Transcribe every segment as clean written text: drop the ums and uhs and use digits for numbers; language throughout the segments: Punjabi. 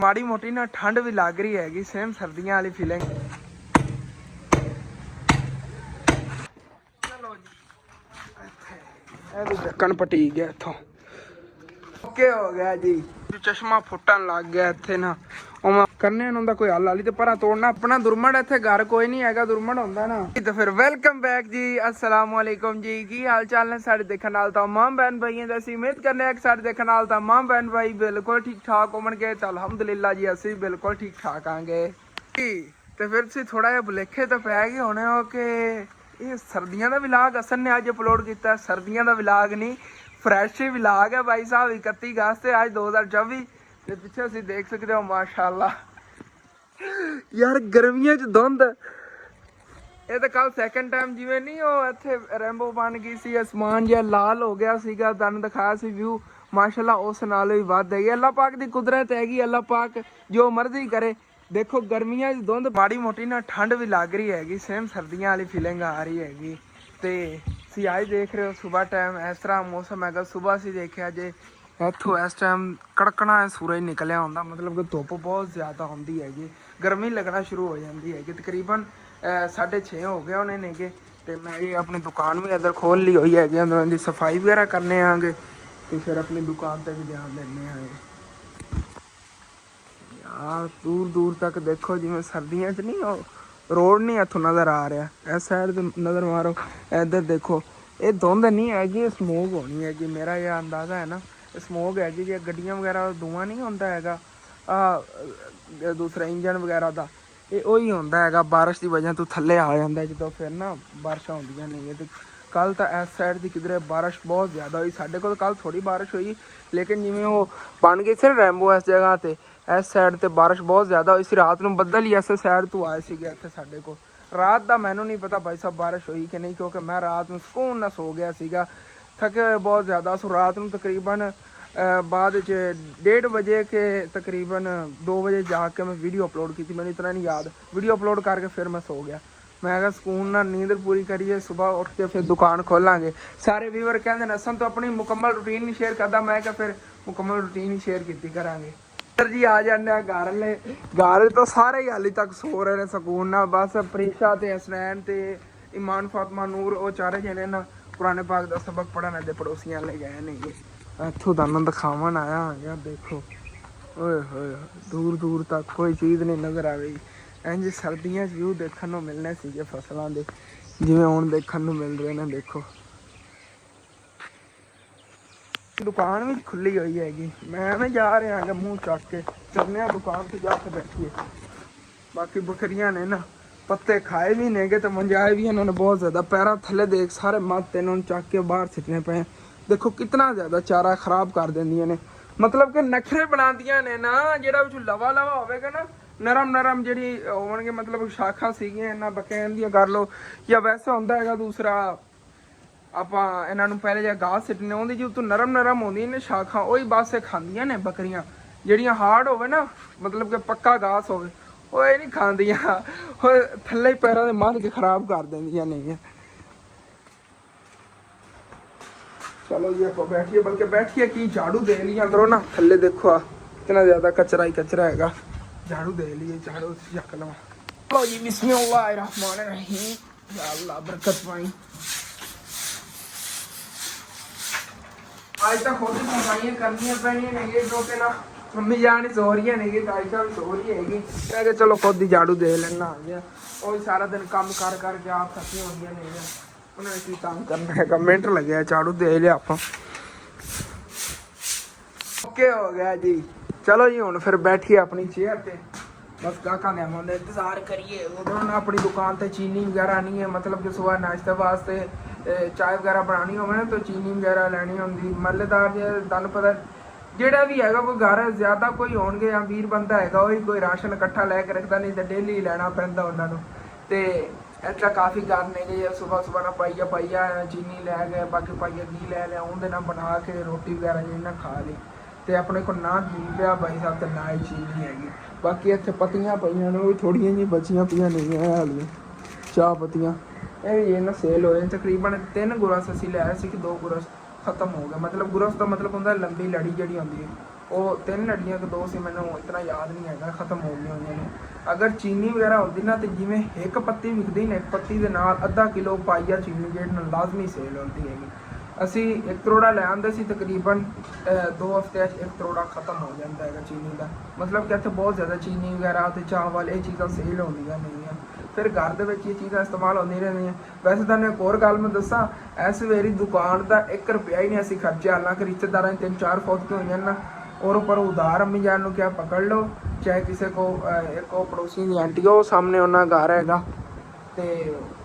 ਮਾੜੀ ਮੋਟੀ ਨਾ ਠੰਡ ਵੀ ਲੱਗ ਰਹੀ ਹੈਗੀ, ਸੇਮ ਸਰਦੀਆਂ ਵਾਲੀ ਫੀਲਿੰਗ। ਚਲੋ ਜੀ, ਇਹ ਵੀ ਢੱਕਣ ਪਟੀ ਗਿਆ ਇੱਥੋਂ। ਓਕੇ ਹੋ ਗਿਆ ਜੀ। ਚਸ਼ਮਾ ਫੁੱਟਣ ਲੱਗ ਗਿਆ ਇੱਥੇ ਨਾ, ਉਹ ਕਰਨੇ ਨੂੰ ਦਾ ਕੋਈ ਹੱਲ ਵਾਲੀ ਤੇ ਪਰਾਂ ਤੋੜਨਾ ਆਪਣਾ ਦੁਰਮੜ। ਇੱਥੇ ਘਰ ਕੋਈ ਨਹੀਂ ਹੈਗਾ, ਦੁਰਮੜ ਹੁੰਦਾ ਨਾ। ਤੇ ਫਿਰ ਵੈਲਕਮ ਬੈਕ ਜੀ, अस्सलाम वालेकुम जी। ਕੀ ਹਾਲ ਚਾਲ ਨੇ ਸਾਡੇ ਦੇਖਣ ਨਾਲ ਤਾਂ ਮਾਂ ਬਹਿਨ ਭਾਈਆਂ ਦਾ। ਅਸੀਂ ਉਮੀਦ ਕਰਨੇ ਆ ਕਿ ਸਾਡੇ ਦੇਖਣ ਨਾਲ ਤਾਂ ਮਾਂ ਬਹਿਨ ਭਾਈ ਬਿਲਕੁਲ ਠੀਕ ਠਾਕ ਹੋਣਗੇ। ਤਾਂ ਅਲਹਮਦੁਲਿਲਾ ਜੀ ਅਸੀਂ ਬਿਲਕੁਲ ਠੀਕ ਠਾਕ ਆਂਗੇ। ਤੇ ਫਿਰ ਤੁਸੀਂ ਥੋੜਾ ਜਿਹਾ ਭੁਲੇਖੇ ਤਾਂ ਪੈ ਗਏ ਹੋਣੇ ਹੋ ਕਿ ਇਹ ਸਰਦੀਆਂ ਦਾ ਵਲੌਗ ਅਸਲ ਨੇ ਅੱਜ ਅਪਲੋਡ ਕੀਤਾ। ਸਰਦੀਆਂ ਦਾ ਵਲੌਗ ਨਹੀਂ, ਫਰੈਸ਼ ਵਲੌਗ ਹੈ ਭਾਈ ਸਾਹਿਬ। 31 ਅਗਸਤ ਹੈ ਅੱਜ 2024। ਤੇ ਪਿੱਛੇ ਤੁਸੀਂ ਦੇਖ ਸਕਦੇ ਹੋ ਮਾਸ਼ਾਅੱਲਾ ਯਾਰ ਗਰਮੀਆਂ 'ਚ ਧੁੰਦ। ਇਹ ਤਾਂ ਕੱਲ ਸੈਕਿੰਡ ਟਾਈਮ ਜਿਵੇਂ ਨਹੀਂ ਉਹ ਇੱਥੇ ਰੈਂਬੋ ਬਣ ਗਈ ਸੀ, ਅਸਮਾਨ ਜਿਹਾ ਲਾਲ ਹੋ ਗਿਆ ਸੀਗਾ, ਤੁਹਾਨੂੰ ਦਿਖਾਇਆ ਸੀ ਵਿਊ। ਮਾਸ਼ਾਅੱਲਾ ਉਸ ਨਾਲ ਵੀ ਵੱਧ ਹੈਗੀ। ਅੱਲਾਹ ਪਾਕ ਦੀ ਕੁਦਰਤ ਹੈਗੀ, ਅੱਲਾਹ ਪਾਕ ਜੋ ਮਰਜ਼ੀ ਕਰੇ। ਦੇਖੋ ਗਰਮੀਆਂ 'ਚ ਧੁੰਦ ਮਾੜੀ ਮੋਟੀ ਨਾ ਠੰਡ ਵੀ ਲੱਗ ਰਹੀ ਹੈਗੀ, ਸੇਮ ਸਰਦੀਆਂ ਵਾਲੀ ਫੀਲਿੰਗ ਆ ਰਹੀ ਹੈਗੀ। ਤੇ ਤੁਸੀਂ ਅੱਜ ਦੇਖ ਰਹੇ ਹੋ ਸੁਬਾਹ ਟਾਈਮ ਇਸ ਤਰ੍ਹਾਂ ਮੌਸਮ ਹੈਗਾ। ਸੁਬਾਹ ਅਸੀਂ ਦੇਖਿਆ ਜੇ ਇੱਥੋਂ ਇਸ ਟਾਈਮ ਕੜਕਣਾ ਸੂਰਜ ਨਿਕਲਿਆ ਹੁੰਦਾ, ਮਤਲਬ ਕਿ ਧੁੱਪ ਬਹੁਤ ਜ਼ਿਆਦਾ ਹੁੰਦੀ ਹੈਗੀ, ਗਰਮੀ ਲੱਗਣਾ ਸ਼ੁਰੂ ਹੋ ਜਾਂਦੀ ਹੈਗੀ। ਤਕਰੀਬਨ 6:30 ਹੋ ਗਏ ਹੋਣੇ ਨੇਗੇ। ਤੇ ਮੈਂ ਇਹ ਆਪਣੀ ਦੁਕਾਨ ਵੀ ਇੱਧਰ ਖੋਲ੍ਹ ਲਈ ਹੋਈ ਹੈਗੀ, ਅੰਦਰੋਂ ਦੀ ਸਫਾਈ ਵਗੈਰਾ ਕਰਨੇ ਆਂਗੇ ਤੇ ਫਿਰ ਆਪਣੀ ਦੁਕਾਨ ਤੇ ਵੀ ਧਿਆਨ ਦਿੰਦੇ ਆਂਗੇ। ਯਾਰ ਦੂਰ ਦੂਰ ਤੱਕ ਦੇਖੋ ਜਿਵੇਂ ਸਰਦੀਆਂ 'ਚ ਨਹੀਂ ਉਹ ਰੋਡ ਨਹੀਂ ਇੱਥੋਂ ਨਜ਼ਰ ਆ ਰਿਹਾ। ਇਸ ਸਾਈਡ ਤੇ ਨਜ਼ਰ ਮਾਰੋ, ਇੱਧਰ ਦੇਖੋ। ਇਹ ਧੁੰਦ ਨਹੀਂ ਹੈਗੀ, ਇਹ ਸਮੋਕ ਹੋਣੀ ਹੈਗੀ, ਮੇਰਾ ਇਹ ਅੰਦਾਜ਼ਾ ਹੈ ਨਾ। ਸਮੋਕ ਹੈਗੀ ਜੇ ਗੱਡੀਆਂ ਵਗੈਰਾ ਦਾ ਧੂੰਆਂ ਨਹੀਂ ਹੁੰਦਾ ਹੈਗਾ, ਦੂਸਰਾ ਇੰਜਨ ਵਗੈਰਾ ਦਾ, ਇਹ ਉਹੀ ਹੁੰਦਾ ਹੈਗਾ। ਬਾਰਿਸ਼ ਦੀ ਵਜ੍ਹਾ ਤੋਂ ਥੱਲੇ ਆ ਜਾਂਦਾ ਜਦੋਂ ਫਿਰ ਨਾ ਬਾਰਿਸ਼ਾਂ ਹੁੰਦੀਆਂ ਨਹੀਂ। ਤੇ ਕੱਲ੍ਹ ਤਾਂ ਇਸ ਸਾਈਡ ਦੀ ਕਿਧਰੇ ਬਾਰਿਸ਼ ਬਹੁਤ ਜ਼ਿਆਦਾ ਹੋਈ। ਸਾਡੇ ਕੋਲ ਕੱਲ੍ਹ ਥੋੜ੍ਹੀ ਬਾਰਿਸ਼ ਹੋਈ, ਲੇਕਿਨ ਜਿਵੇਂ ਉਹ ਬਣ ਗਈ ਸੀ ਨਾ ਰੈਂਬੋ ਇਸ ਜਗ੍ਹਾ 'ਤੇ, ਇਸ ਸਾਈਡ 'ਤੇ ਬਾਰਿਸ਼ ਬਹੁਤ ਜ਼ਿਆਦਾ ਹੋਈ ਸੀ। ਰਾਤ ਨੂੰ ਬੱਦਲ ਹੀ ਇਸ ਸਾਈਡ ਤੋਂ ਆਏ ਸੀਗੇ ਇੱਥੇ ਸਾਡੇ ਕੋਲ। ਰਾਤ ਦਾ ਮੈਨੂੰ ਨਹੀਂ ਪਤਾ ਭਾਈ ਸਾਹਿਬ ਬਾਰਿਸ਼ ਹੋਈ ਕਿ ਨਹੀਂ, ਕਿਉਂਕਿ ਮੈਂ ਰਾਤ ਨੂੰ ਸਕੂਨ ਨਾਲ ਸੋ ਗਿਆ ਸੀਗਾ, ਥੱਕੇ ਹੋਏ ਬਹੁਤ ਜ਼ਿਆਦਾ ਸੋ। ਰਾਤ ਨੂੰ ਤਕਰੀਬਨ ਬਾਅਦ 'ਚ 1:30 ਵਜੇ ਕੇ ਤਕਰੀਬਨ 2 ਵਜੇ ਜਾ ਕੇ ਮੈਂ ਵੀਡੀਓ ਅਪਲੋਡ ਕੀਤੀ, ਮੈਨੂੰ ਇਤਨਾ ਨਹੀਂ ਯਾਦ। ਵੀਡੀਓ ਅਪਲੋਡ ਕਰਕੇ ਫਿਰ ਮੈਂ ਸੋ ਗਿਆ। ਮੈਂ ਕਿਹਾ ਸਕੂਨ ਨਾਲ ਨੀਂਦ ਪੂਰੀ ਕਰੀਏ, ਸੁਬਾਹ ਉੱਠ ਕੇ ਫਿਰ ਦੁਕਾਨ ਖੋਲਾਂਗੇ। ਸਾਰੇ ਵੀਵਰ ਕਹਿੰਦੇ ਨੇ ਅਸਾਂ ਤਾਂ ਆਪਣੀ ਮੁਕੰਮਲ ਰੂਟੀਨ ਨਹੀਂ ਸ਼ੇਅਰ ਕਰਦਾ। ਮੈਂ ਕਿਹਾ ਫਿਰ ਮੁਕੰਮਲ ਰੂਟੀਨ ਹੀ ਸ਼ੇਅਰ ਕੀਤੀ ਕਰਾਂਗੇ। ਸਰ ਜੀ ਆ ਜਾਂਦੇ ਆ ਘਰ ਤੋਂ ਸਾਰੇ ਹੀ ਹਾਲੀ ਤੱਕ ਸੋ ਰਹੇ ਨੇ ਸਕੂਨ ਨਾਲ। ਬਸ ਪ੍ਰੀਸ਼ਾ ਤੇ ਹਸਨੈਨ ਤੇ ਇਮਾਨ ਫਾਤਮਾ ਨੂਰ ਉਹ ਚਾਰੇ ਜਣੇ ਨਾ ਕੁਰਾਨ ਪਾਕ ਦਾ ਸਬਕ ਪੜ੍ਹਨ ਦੇ ਪੜੋਸੀਆਂ ਲੈ ਗਏ ਨੇਗੇ। ਇੱਥੋਂ ਤੁਹਾਨੂੰ ਦਿਖਾਵਣ ਆਇਆ ਹੈਗਾ। ਦੇਖੋ ਓਏ ਹੋਏ ਦੂਰ ਦੂਰ ਤੱਕ ਕੋਈ ਚੀਜ਼ ਨਹੀਂ ਨਜ਼ਰ ਆ ਰਹੀ। ਇੰਝ ਸਰਦੀਆਂ 'ਚ ਵਿਊ ਦੇਖਣ ਨੂੰ ਮਿਲਣੇ ਸੀਗੇ ਫਸਲਾਂ ਦੇ, ਜਿਵੇਂ ਹੁਣ ਦੇਖਣ ਨੂੰ ਮਿਲ ਰਹੇ ਨੇ। ਦੇਖੋ ਦੁਕਾਨ ਵੀ ਖੁੱਲੀ ਹੋਈ ਹੈਗੀ। ਮੈਂ ਐਵੇਂ ਜਾ ਰਿਹਾ ਹੈਗਾ ਮੂੰਹ ਚੱਕ ਕੇ, ਚੱਲਦੇ ਹਾਂ ਦੁਕਾਨ 'ਤੇ ਜਾ ਕੇ ਬੈਠੀਏ। ਬਾਕੀ ਬੱਕਰੀਆਂ ਨੇ ਨਾ ਪੱਤੇ ਖਾਏ ਵੀ ਨੇਗੇ ਤੇ ਮੰਜਾਏ ਵੀ ਇਹਨਾਂ ਨੇ ਬਹੁਤ ਜ਼ਿਆਦਾ। ਪੈਰਾਂ ਥੱਲੇ ਦੇਖ ਸਾਰੇ ਮੱਤ ਇਹਨਾਂ ਨੂੰ ਚੱਕ ਕੇ ਬਾਹਰ ਸਿੱਟਣੇ ਪਏ। ਦੇਖੋ ਕਿਤਨਾ ਜ਼ਿਆਦਾ ਚਾਰਾ ਖਰਾਬ ਕਰ ਦਿੰਦੀਆਂ ਨੇ, ਮਤਲਬ ਕਿ ਨਖਰੇ ਬਣਾਉਂਦੀਆਂ ਨੇ ਨਾ। ਜਿਹੜਾ ਵਿੱਚ ਲਵਾ ਲਵਾ ਹੋਵੇਗਾ ਨਾ, ਨਰਮ ਨਰਮ ਜਿਹੜੀ ਹੋਣਗੇ, ਮਤਲਬ ਸ਼ਾਖਾਂ ਸੀਗੀਆਂ ਇਹਨਾਂ ਬੱਕਿਆਂ ਦੀਆਂ ਕਰ ਲਓ, ਜਾਂ ਵੈਸੇ ਹੁੰਦਾ ਹੈਗਾ ਦੂਸਰਾ ਆਪਾਂ ਇਹਨਾਂ ਨੂੰ ਪਹਿਲੇ ਜਾਂ ਘਾਹ ਸਿੱਟਣੇ ਉਹਦੀ ਜੀ ਉੱਤੋਂ ਨਰਮ ਨਰਮ ਹੁੰਦੀਆਂ ਨੇ ਸ਼ਾਖਾਂ, ਉਹੀ ਬਸ ਇਹ ਖਾਂਦੀਆਂ ਨੇ ਬੱਕਰੀਆਂ। ਜਿਹੜੀਆਂ ਹਾਰਡ ਹੋਵੇ ਨਾ, ਮਤਲਬ ਕਿ ਪੱਕਾ ਘਾਸ ਹੋਵੇ, ਉਹ ਇਹ ਨਹੀਂ ਖਾਂਦੀਆਂ, ਉਹ ਥੱਲੇ ਪੈਰਾਂ ਦੇ ਮਾਰ ਕੇ ਖਰਾਬ ਕਰ ਦਿੰਦੀਆਂ ਨੇ। ਚਲੋ ਜੀ ਆਪਾਂ ਬੈਠੀਏ, ਬਲਕਿ ਬੈਠੀਏ ਕੀ ਝਾੜੂ ਦੇ ਲਈਏ ਅੰਦਰੋਂ ਨਾ। ਥੱਲੇ ਦੇਖੋ ਆ ਇਤਨਾ ਜ਼ਿਆਦਾ ਕਚਰਾ ਹੀ ਕਚਰਾ ਹੈਗਾ, ਝਾੜੂ ਦੇ ਲਈਏ, ਝਾੜੂ ਚੱਕ ਲਵਾਂ। ਚਲੋ ਜੀ ਬਿਸਮਿल्लाह रहमान रहीम, या अल्लाह बरकत पाई। ਅੱਜ ਤਾਂ ਖੁਦ ਸਫਾਈਆਂ ਕਰਨੀਆਂ ਪੈਣੀਆਂ ਨੇਗੇ, ਕਿਉਂਕਿ ਨਾ ਮੰਮੀ ਜਾਨ ਹੀ ਸੋ ਰਹੀਆਂ ਨੇਗੀ, ਤਾਇਸ਼ਾ ਵੀ ਸੋ ਰਹੀ ਹੈਗੀ। ਮੈਂ ਕਿਹਾ ਚਲੋ ਖੁਦ ਹੀ ਝਾੜੂ ਦੇ ਲੈਣਾ ਆ ਗਿਆ। ਉਹ ਸਾਰਾ ਦਿਨ ਕੰਮ ਕਰ ਕਰਕੇ ਆਪ ਥੱਕੀਆਂ ਹੁੰਦੀਆਂ ਨੇ, ਉਹਨਾਂ ਨੇ ਕੀ ਕੰਮ ਕਰਨਾ ਹੈਗਾ। ਮਿੰਟ ਲੱਗਿਆ ਝਾੜੂ ਦੇ ਲਿਆ ਆਪਾਂ। ਓਕੇ ਹੋ ਗਿਆ ਜੀ। ਚਲੋ ਜੀ ਹੁਣ ਫਿਰ ਬੈਠੀਏ ਆਪਣੀ ਚੇਅਰ ਤੇ, ਬਸ ਗਾਹਕਾਂ ਦੇ ਆਉਣ ਦਾ ਇੰਤਜ਼ਾਰ ਕਰੀਏ। ਉਧਰੋਂ ਨਾ ਆਪਣੀ ਦੁਕਾਨ ਤੇ ਚੀਨੀ ਵਗੈਰਾ ਨਹੀਂ ਹੈ, ਮਤਲਬ ਕਿ ਸੁਬਾਹ ਨਾਸ਼ਤੇ ਵਾਸਤੇ ਚਾय ਵਗੈਰਾ ਬਣਾਉਣੀ ਹੋਵੇ ਨਾ ਤਾਂ ਚੀਨੀ ਵਗੈਰਾ ਲੈਣੀ ਹੁੰਦੀ। ਮਹੱਲੇਦਾਰ ਜੇ ਤੁਹਾਨੂੰ ਪਤਾ ਜਿਹੜਾ ਵੀ ਹੈਗਾ ਕੋਈ ਘਰ ਜ਼ਿਆਦਾ ਕੋਈ ਹੋਣਗੇ, ਅਮੀਰ ਬੰਦਾ ਹੈਗਾ, ਉਹੀ ਕੋਈ ਰਾਸ਼ਨ ਇਕੱਠਾ ਲੈ ਕੇ ਰੱਖਦਾ, ਨਹੀਂ ਤਾਂ ਡੇਲੀ ਲੈਣਾ ਪੈਂਦਾ ਉਹਨਾਂ ਨੂੰ। ਤੇ ਇੱਥੇ ਕਾਫੀ ਘਰ ਨੇਗੇ ਜੇ ਸੁਬਾਹ ਸੁਬਾਹ ਨਾਲ ਪਾਈਆ ਚੀਨੀ ਲੈ ਗਏ, ਬਾਕੀ ਪਾਈਆ ਘੀ ਲੈ ਲਿਆ, ਉਹਦੇ ਨਾਲ ਬਣਾ ਕੇ ਰੋਟੀ ਵਗੈਰਾ ਜਿਹੜੀ ਨਾ ਖਾ ਲਈ। ਤੇ ਆਪਣੇ ਕੋਲ ਨਾ ਘੀ ਪਿਆ ਭਾਈ ਸਾਹਿਬ ਤੇ ਨਾ ਹੀ ਚੀਨੀ ਹੈਗੀ। ਬਾਕੀ ਇੱਥੇ ਪੱਤੀਆਂ ਪਈਆਂ ਨੇ, ਉਹ ਵੀ ਥੋੜ੍ਹੀਆਂ ਜਿਹੀਆਂ ਬਚੀਆਂ ਪਈਆਂ ਨਹੀਂ ਹਾਲੀਆਂ ਚਾਹ ਪੱਤੀਆਂ। ਇਹ ਵੀ ਇਹ ਨਾ ਸੇਲ ਹੋਏ ਤਕਰੀਬਨ 3 ਗੁਰਸ ਅਸੀਂ ਲਿਆਏ ਸੀ ਕਿ 2 ਗੁਰਸ ਖਤਮ ਹੋ ਗਏ। ਮਤਲਬ ਗੁਰਸ ਦਾ ਮਤਲਬ ਹੁੰਦਾ ਲੰਬੀ ਲੜੀ ਜਿਹੜੀ ਹੁੰਦੀ ਹੈ, ਉਹ 3 ਹੱਡੀਆਂ ਕਿ 2 ਸੀ, ਮੈਨੂੰ ਇਤਨਾ ਯਾਦ ਨਹੀਂ ਹੈਗਾ, ਖਤਮ ਹੋ ਗਈਆਂ ਹੋਈਆਂ ਨੇ। ਅਗਰ ਚੀਨੀ ਵਗੈਰਾ ਹੁੰਦੀ ਨਾ, ਤੇ ਜਿਵੇਂ ਇੱਕ ਪੱਤੀ ਵਿਕਦੀ ਨੇ, ਇੱਕ ਪੱਤੀ ਦੇ ਨਾਲ ਅੱਧਾ ਕਿਲੋ ਪਾਈਆ ਚੀਨੀ ਜਿਹੜੀ ਨਾਲ ਲਾਜ਼ਮੀ ਸੇਲ ਹੁੰਦੀ ਹੈਗੀ। ਅਸੀਂ 1 ਕਰੋੜਾ ਲੈ ਆਉਂਦੇ ਸੀ, ਤਕਰੀਬਨ 2 ਹਫ਼ਤਿਆਂ 'ਚ 1 ਕਰੋੜਾ ਖਤਮ ਹੋ ਜਾਂਦਾ ਹੈਗਾ ਚੀਨੀ ਦਾ। ਮਤਲਬ ਕਿ ਇੱਥੇ ਬਹੁਤ ਜ਼ਿਆਦਾ ਚੀਨੀ ਵਗੈਰਾ ਅਤੇ ਚਾਵਲ ਇਹ ਚੀਜ਼ਾਂ ਸੇਲ ਹੁੰਦੀਆਂ ਨੇਗੀਆਂ। ਫਿਰ ਘਰ ਦੇ ਵਿੱਚ ਇਹ ਚੀਜ਼ਾਂ ਇਸਤੇਮਾਲ ਹੁੰਦੀਆਂ ਰਹਿੰਦੀਆਂ। ਵੈਸੇ ਤੁਹਾਨੂੰ ਇੱਕ ਹੋਰ ਗੱਲ ਮੈਂ ਦੱਸਾਂ, ਇਸ ਵੇਰੀ ਦੁਕਾਨ ਦਾ 1 ਰੁਪਇਆ ਹੀ ਨਹੀਂ ਅਸੀਂ ਖਰਚਿਆ। ਹਾਲਾਂਕਿ ਰਿਸ਼ਤੇਦਾਰਾਂ 3-4 ਫੌਤ ਹੋਈਆਂ ਨਾ, और ऊपर उधार अम्मी जान क्या पकड़ लो, चाहे किसी को एक पड़ोसी की आंटी हो सामने उन्होंने घर हैगा, तो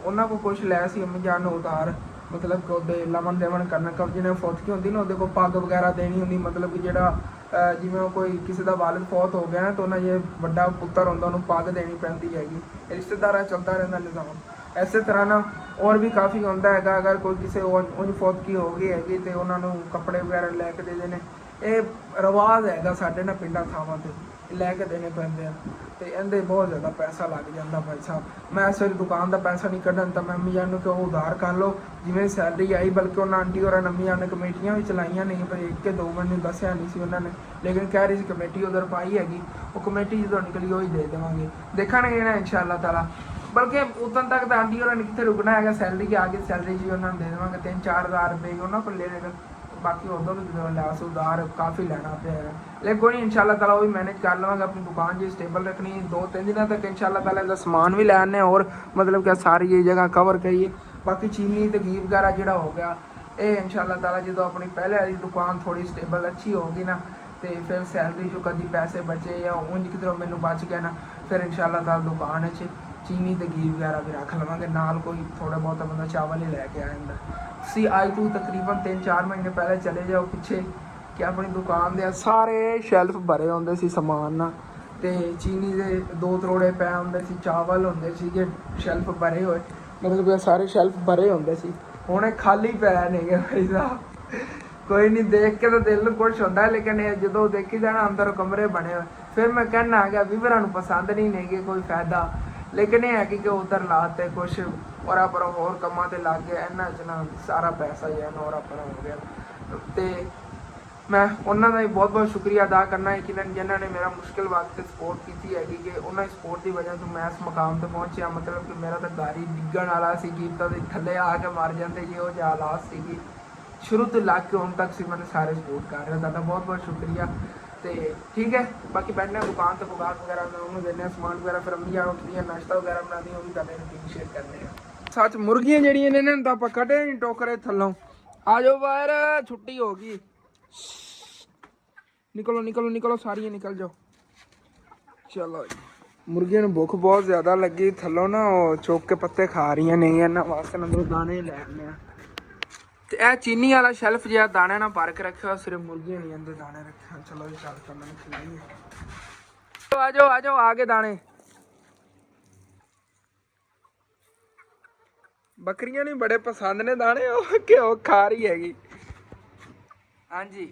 उन्होंने को कुछ लै सी अम्मी जान ने उधार, मतलब कि ਉਹਦੇ ਲਵਣ ਦੇਵਣ ਕਰਨਾ। ਕਬ ਜਿਹਨੇ ਫੌਤਕੀ ਹੁੰਦੀ ਨਾ, ਉਹਦੇ ਕੋਲ ਪੱਗ ਵਗੈਰਾ ਦੇਣੀ ਹੁੰਦੀ। ਮਤਲਬ ਕਿ ਜਿਹੜਾ ਜਿਵੇਂ ਕੋਈ ਕਿਸੇ ਦਾ ਵਾਲਿਦ ਫੌਤ ਹੋ ਗਿਆ ਨਾ, ਤਾਂ ਉਹਨਾਂ ਜੇ ਵੱਡਾ ਪੁੱਤਰ ਹੁੰਦਾ ਉਹਨੂੰ ਪੱਗ ਦੇਣੀ ਪੈਂਦੀ ਹੈਗੀ। ਰਿਸ਼ਤੇਦਾਰਾਂ ਚੱਲਦਾ ਰਹਿੰਦਾ ਨਿਜ਼ਾਮ। ਇਸੇ ਤਰ੍ਹਾਂ ਨਾ ਹੋਰ ਵੀ ਕਾਫੀ ਹੁੰਦਾ ਹੈਗਾ। ਅਗਰ ਕੋਈ ਕਿਸੇ ਉਂਝ ਫੌਤਕੀ ਹੋ ਗਈ ਹੈਗੀ ਤੇ ਉਹਨਾਂ ਨੂੰ ਕੱਪੜੇ ਵਗੈਰਾ ਲੈ ਕੇ ਦੇ ਦੇਣੇ। ਇਹ ਰਿਵਾਜ਼ ਹੈਗਾ ਸਾਡੇ ਨਾ ਪਿੰਡਾਂ ਥਾਵਾਂ 'ਤੇ, ਲੈ ਕੇ ਦੇਣੇ ਪੈਂਦੇ ਆ। ਅਤੇ ਇਹਦੇ ਬਹੁਤ ਜ਼ਿਆਦਾ ਪੈਸਾ ਲੱਗ ਜਾਂਦਾ ਭਾਈ ਸਾਹਿਬ। ਮੈਂ ਇਸ ਵਾਰੀ ਦੁਕਾਨ ਦਾ ਪੈਸਾ ਨਹੀਂ ਕੱਢਣ ਤਾਂ ਮੈਂ ਅੰਮੀ ਜਾਨ ਨੂੰ ਕਿ ਉਹ ਉਧਾਰ ਕਰ ਲਓ, ਜਿਵੇਂ ਸੈਲਰੀ ਆਈ। ਬਲਕਿ ਉਹਨਾਂ ਆਂਟੀ ਔਰ ਅੰਮੀ ਜਾਨ ਨੇ ਕਮੇਟੀਆਂ ਵੀ ਚਲਾਈਆਂ ਨਹੀਂ, ਪਰ 1 ਕਿ 2 ਮੈਨੂੰ ਦੱਸਿਆ ਨਹੀਂ ਸੀ ਉਹਨਾਂ ਨੇ, ਲੇਕਿਨ ਕਹਿ ਰਹੀ ਸੀ ਕਮੇਟੀ ਉਧਰ ਪਾਈ ਹੈਗੀ। ਉਹ ਕਮੇਟੀ ਜਦੋਂ ਨਿਕਲੀ ਉਹ ਹੀ ਦੇ ਦੇਵਾਂਗੇ, ਦੇਖਣਗੇ ਨਾ ਇਨਸ਼ਾ ਅੱਲਾਹ ਤਾਲਾ। ਬਲਕਿ ਉਦੋਂ ਤੱਕ ਤਾਂ ਆਂਟੀ ਉਹਨਾਂ ਨੇ ਕਿੱਥੇ ਰੁਕਣਾ ਹੈਗਾ, ਸੈਲਰੀ ਆ ਗਈ, ਸੈਲਰੀ 'ਚ ਵੀ ਉਹਨਾਂ ਨੂੰ ਦੇ ਦੇਵਾਂਗੇ 3-4 ਹਜ਼ਾਰ ਰੁਪਏ ਉਹਨਾਂ ਕੋਲ ਲੈ ਲੈਣ। बाकी उधर भी लिहाज उधार काफ़ी लेना पे है, लेकिन कोई नहीं इंशाल्लाह ताला वो भी मैनेज कर लवांगे। अपनी दुकान जी स्टेबल रखनी, 2-3 दिनों तक इंशाल्लाह ताला इहदा समान भी लैने और मतलब कि सारी ये जगह कवर करिए। बाकी चीनी ते घी वगैरह जिहड़ा हो गया ये इंशाल्लाह ताला जो अपनी पहले वाली दुकान थोड़ी स्टेबल अच्छी होगी ना, तो फिर सैलरी चो कभी पैसे बचे या उंज किधरों मैनू बच गया ना, फिर इंशाल्लाह ताला दुकान चीनी ते घी वगैरह भी रख लवांगे, नाल कोई थोड़ा बहुत बंदा चावल ही लैके आ जाता। सी आज तू तकरीबन 3-4 महीने पहले चले जाओ पिछे कि अपनी दुकान दे सारे शैल्फ भरे होंदे सी समान ना, ते चीनी दे 2 त्रोड़े पै होंदे सी, चावल होंदे सी शैल्फ भरे होए, मतलब सारे शैल्फ भरे होंदे सी। हुण खाली पै ने भाई साहब। कोई नहीं, देख के तो दिल खुश होंदा, लेकिन जो देखी जाना अंदर कमरे बने हुए, फिर मैं कहना आ गया वीवरां नूं पसंद नहीं नेगे कोई फायदा। लेकिन ये है कि उधर लाते कुछ और पर होर कमां ते लग गया, इन्हां च ना सारा पैसा ही है ना और पर हो गया। तो मैं उन्हों का भी बहुत बहुत शुक्रिया अदा करना है कि जिन्होंने मेरा मुश्किल वक्त सपोर्ट की है कि उन्होंने सपोर्ट की वजह तो मैं इस मुकाम पर पहुँचा। मतलब कि मेरा तो घर ही डिगण वाला सी, कीमत थले आके मर जाते जी, वो हालात सी शुरू तो लग के हुण तक सी। मैंने सारे सपोर्ट कर रहे, तुहाडा बहुत बहुत शुक्रिया। तो ठीक है, बाकी बैठने दुकान तो बुगार वगैरह उन्होंने देने समान वगैरह, फिर अम्मी जान उठदी नाश्ता वगैरह बनाती, वो भी तुहाडे रूटीन शेयर करने हैं। सच मुर्गियां जड़ियां ने इन्हां तां आपां कढे नहीं टोकरे थल्लों। आ जाओ बाहर, छुट्टी होगी, निकलो निकलो निकलो, सारियां निकल जाओ। चलो मुर्गियां नूं भुख बहुत ज़्यादा लगी, थल्लों ना चुक के पत्ते खा रही ने, इन्हां वास्ते अंदरों दाने लै आने। तो यह चीनी वाला शैल्फ जो दाने ना भर के रखे हो, सिर्फ मुर्गियां नहीं अंदर दाने रखे। चलो जी चल कर मैंने खिलाइए, आ जाओ आगे दाने। बकरियां नहीं बड़े पसंद ने दाने, कि खा रही हैगी। हाँ जी,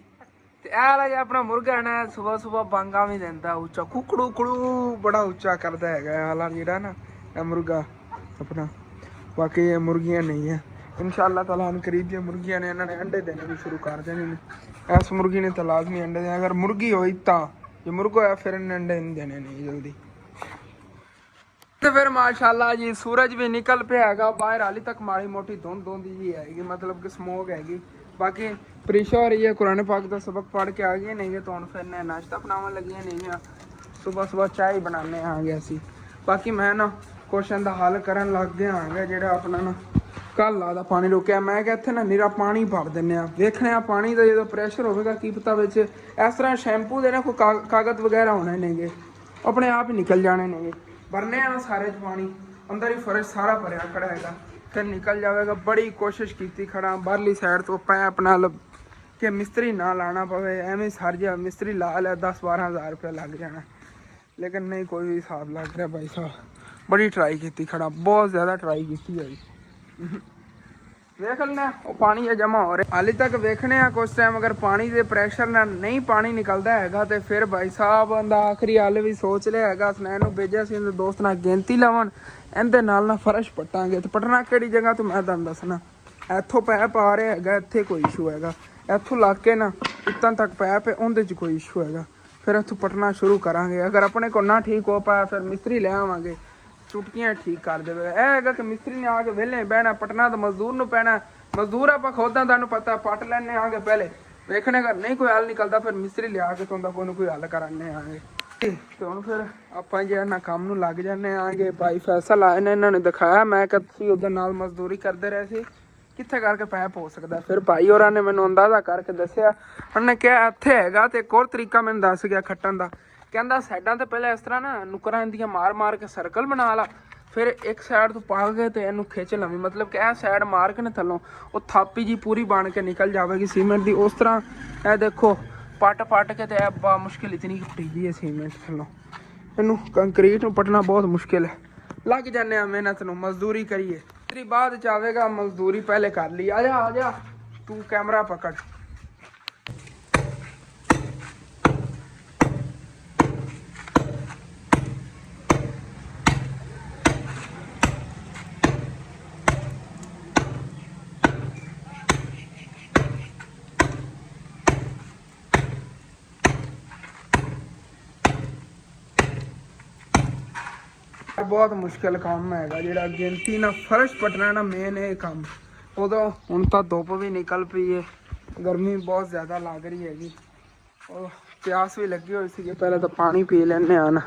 तो यह वाला जो अपना मुर्गा है ना, सुबह सुबह बांगा भी देता उच्चा, कुकड़ू कुड़ू बड़ा उच्चा करता है वाला जोड़ा ना यह मुर्गा अपना। बाकी ये मुर्गियां नहीं है, इंशाअल्लाह ताला हम करीब जो मुर्गियां ने इन्होंने अंडे देने भी शुरू कर देने। इस मुर्गी ने तो लाजमी अंडे देने, अगर मुर्गी होई तो जो मुर्गा होया फिर इन्हें अंडे नहीं देने नहीं जल्दी। तो फिर माशाल्लाह जी सूरज भी निकल पे हैगा बाहर, हाली तक माड़ी मोटी धुंध धुंध जी हैगी, मतलब कि स्मोक हैगी। बाकी प्रीशा हो रही है, कुरान पाक का सबक पढ़ के आ गए नहीं तो हम फिर नाश्ता बनावन लगे नहीं, सुबह सुबह चाय बनाने आ गया सी। बाकी मैं ना क्वेश्चन का हल करन लग गया हाँ, जो अपना ना कल दा पानी रोकिया, मैं क्या इत्थे ना निरा पानी भर देने, देखने पानी का जो प्रैशर होगा की पता इस तरह शैंपू के ना कोई कागज़ वगैरह होने नहीं, अपने आप ही निकल जाने नहीं। भरने ना सारे पानी अंदर ही फर्श सारा भरया खड़ा है, फिर निकल जाएगा। बड़ी कोशिश की खड़ा बाहरली साइड तो पैप नाल कि मिस्त्री ना लाना पवे, एवं सर जा मिस्त्री ला लिया 10-12 हज़ार रुपया लग जाना, लेकिन नहीं कोई भी हिसाब लग रहा भाई साहब। बड़ी ट्राई की खड़ा, बहुत ज़्यादा ट्राई की है। वेख लेना पानी जमा हो रहा हाली तक वेखने कुछ टाइम, अगर पानी के प्रैशर ना नहीं पानी निकलता है तो फिर भाई साहब अंदा आखिरी हल भी सोच लिया है। स्नैन भेजा से दोस्त ना गिनती लवन इनके नाल ना फर्श पटांगे, तो पटना किहड़ी जगह तो मैं तुहानूं दसना, इत्थों पैप आ रहा है, इत्थे कोई इशू है, ਇੱਥੋਂ ਲੱਗ ਕੇ ਨਾ ਇੱਤਾਂ ਤੱਕ ਪੈਪ ਹੈ, ਉਹਦੇ 'ਚ ਕੋਈ ਇਸ਼ੂ ਹੈਗਾ। ਫਿਰ ਇੱਥੋਂ ਪਟਣਾ ਸ਼ੁਰੂ ਕਰਾਂਗੇ। ਅਗਰ ਆਪਣੇ ਕੋਲ ਨਾ ਠੀਕ ਹੋ ਪਾਇਆ ਫਿਰ ਮਿਸਤਰੀ ਲੈ ਆਵਾਂਗੇ, ਚੁਟਕੀਆਂ ਠੀਕ ਕਰ ਦੇਵੇਗਾ। ਇਹ ਹੈਗਾ ਕਿ ਮਿਸਤਰੀ ਨੇ ਆ ਕੇ ਵਿਹਲੇ ਬਹਿਣਾ, ਪਟਣਾ ਤਾਂ ਮਜ਼ਦੂਰ ਨੂੰ ਪੈਣਾ। ਮਜ਼ਦੂਰ ਆਪਾਂ ਖੁਦਾਂ ਤੁਹਾਨੂੰ ਪਤਾ ਪੱਟ ਲੈਣੇ ਆਗੇ, ਪਹਿਲੇ ਵੇਖਣੇ ਅਗਰ ਨਹੀਂ ਕੋਈ ਹੱਲ ਨਿਕਲਦਾ ਫਿਰ ਮਿਸਤਰੀ ਲਿਆ ਕੇ ਤੁੰਦਾ ਕੋਈ ਹੱਲ ਕਰਾਣੇ ਆਗੇ। ਤੇ ਹੁਣ ਫਿਰ ਆਪਾਂ ਜਿਹੜਾ ਨਾ ਕੰਮ ਨੂੰ ਲੱਗ ਜਾਂਦੇ ਆਗੇ। ਭਾਈ ਫੈਸਲ ਆਏ ਨੇ, ਇਹਨਾਂ ਨੇ ਦਿਖਾਇਆ। ਮੈਂ ਕਿਹਾ ਤੁਸੀਂ ਉਹਦੇ ਨਾਲ ਮਜ਼ਦੂਰੀ ਕਰਦੇ ਰਹੇ ਸੀ, ਕਿੱਥੇ ਕਰਕੇ ਪੈਪ ਹੋ ਸਕਦਾ। ਫਿਰ ਭਾਈ ਹੋਰਾਂ ਨੇ ਮੈਨੂੰ ਅੰਦਾਜ਼ਾ ਕਰਕੇ ਦੱਸਿਆ। ਉਹਨੇ ਕਿਹਾ ਇੱਥੇ ਹੈਗਾ, ਤੇ ਇੱਕ ਹੋਰ ਤਰੀਕਾ ਮੈਨੂੰ ਦੱਸ ਗਿਆ ਖੱਟਣ ਦਾ। ਕਹਿੰਦਾ ਸਾਈਡਾਂ ਤੇ ਪਹਿਲਾਂ ਇਸ ਤਰ੍ਹਾਂ ਨਾ ਨੁਕਰਾਂ ਇਹਦੀਆਂ ਮਾਰ ਮਾਰ ਕੇ ਸਰਕਲ ਬਣਾ ਲਾ, ਫਿਰ ਇੱਕ ਸਾਈਡ ਤੋਂ ਪਾ ਕੇ ਤੇ ਇਹਨੂੰ ਖਿੱਚ ਲਵੀਂ। ਮਤਲਬ ਕਿ ਇਹ ਸਾਈਡ ਮਾਰ ਕੇ ਨਾ ਥੱਲੋਂ ਉਹ ਥਾਪੀ ਜੀ ਪੂਰੀ ਬਣ ਕੇ ਨਿਕਲ ਜਾਵੇਗੀ ਸੀਮੈਂਟ ਦੀ। ਉਸ ਤਰ੍ਹਾਂ ਇਹ ਦੇਖੋ ਪੱਟ ਕੇ ਤੇ ਇਹ ਬਾ ਮੁਸ਼ਕਿਲ ਇਤਨੀ ਪੱਟੀ ਹੈ ਸੀਮੈਂਟ ਥੱਲੋਂ। ਇਹਨੂੰ ਕੰਕਰੀਟ ਨੂੰ ਪੱਟਣਾ ਬਹੁਤ ਮੁਸ਼ਕਿਲ ਹੈ। ਲੱਗ ਜਾਂਦੇ ਆ ਮਿਹਨਤ ਨੂੰ, ਮਜ਼ਦੂਰੀ ਕਰੀਏ। ਤੇਰੀ ਬਾਅਦ ਚ ਆਵੇਗਾ, ਮਜ਼ਦੂਰੀ ਪਹਿਲੇ ਕਰ ਲਈ। ਆ ਜਾ ਤੂੰ ਕੈਮਰਾ ਪਕੜ। ਬਹੁਤ ਮੁਸ਼ਕਿਲ ਕੰਮ ਹੈਗਾ ਜਿਹੜਾ ਗਿਣਤੀ ਨਾਲ ਫਰਸ਼ ਪਟਣਾ ਨਾ, ਮੇਨ ਇਹ ਕੰਮ। ਉਦੋਂ ਹੁਣ ਤਾਂ ਧੁੱਪ ਵੀ ਨਿਕਲ ਪਈ ਹੈ, ਗਰਮੀ ਬਹੁਤ ਜ਼ਿਆਦਾ ਲੱਗ ਰਹੀ ਹੈਗੀ। ਉਹ ਪਿਆਸ ਵੀ ਲੱਗੀ ਹੋਈ ਸੀਗੀ, ਪਹਿਲਾਂ ਤਾਂ ਪਾਣੀ ਪੀ ਲੈਂਦੇ ਆ ਨਾ।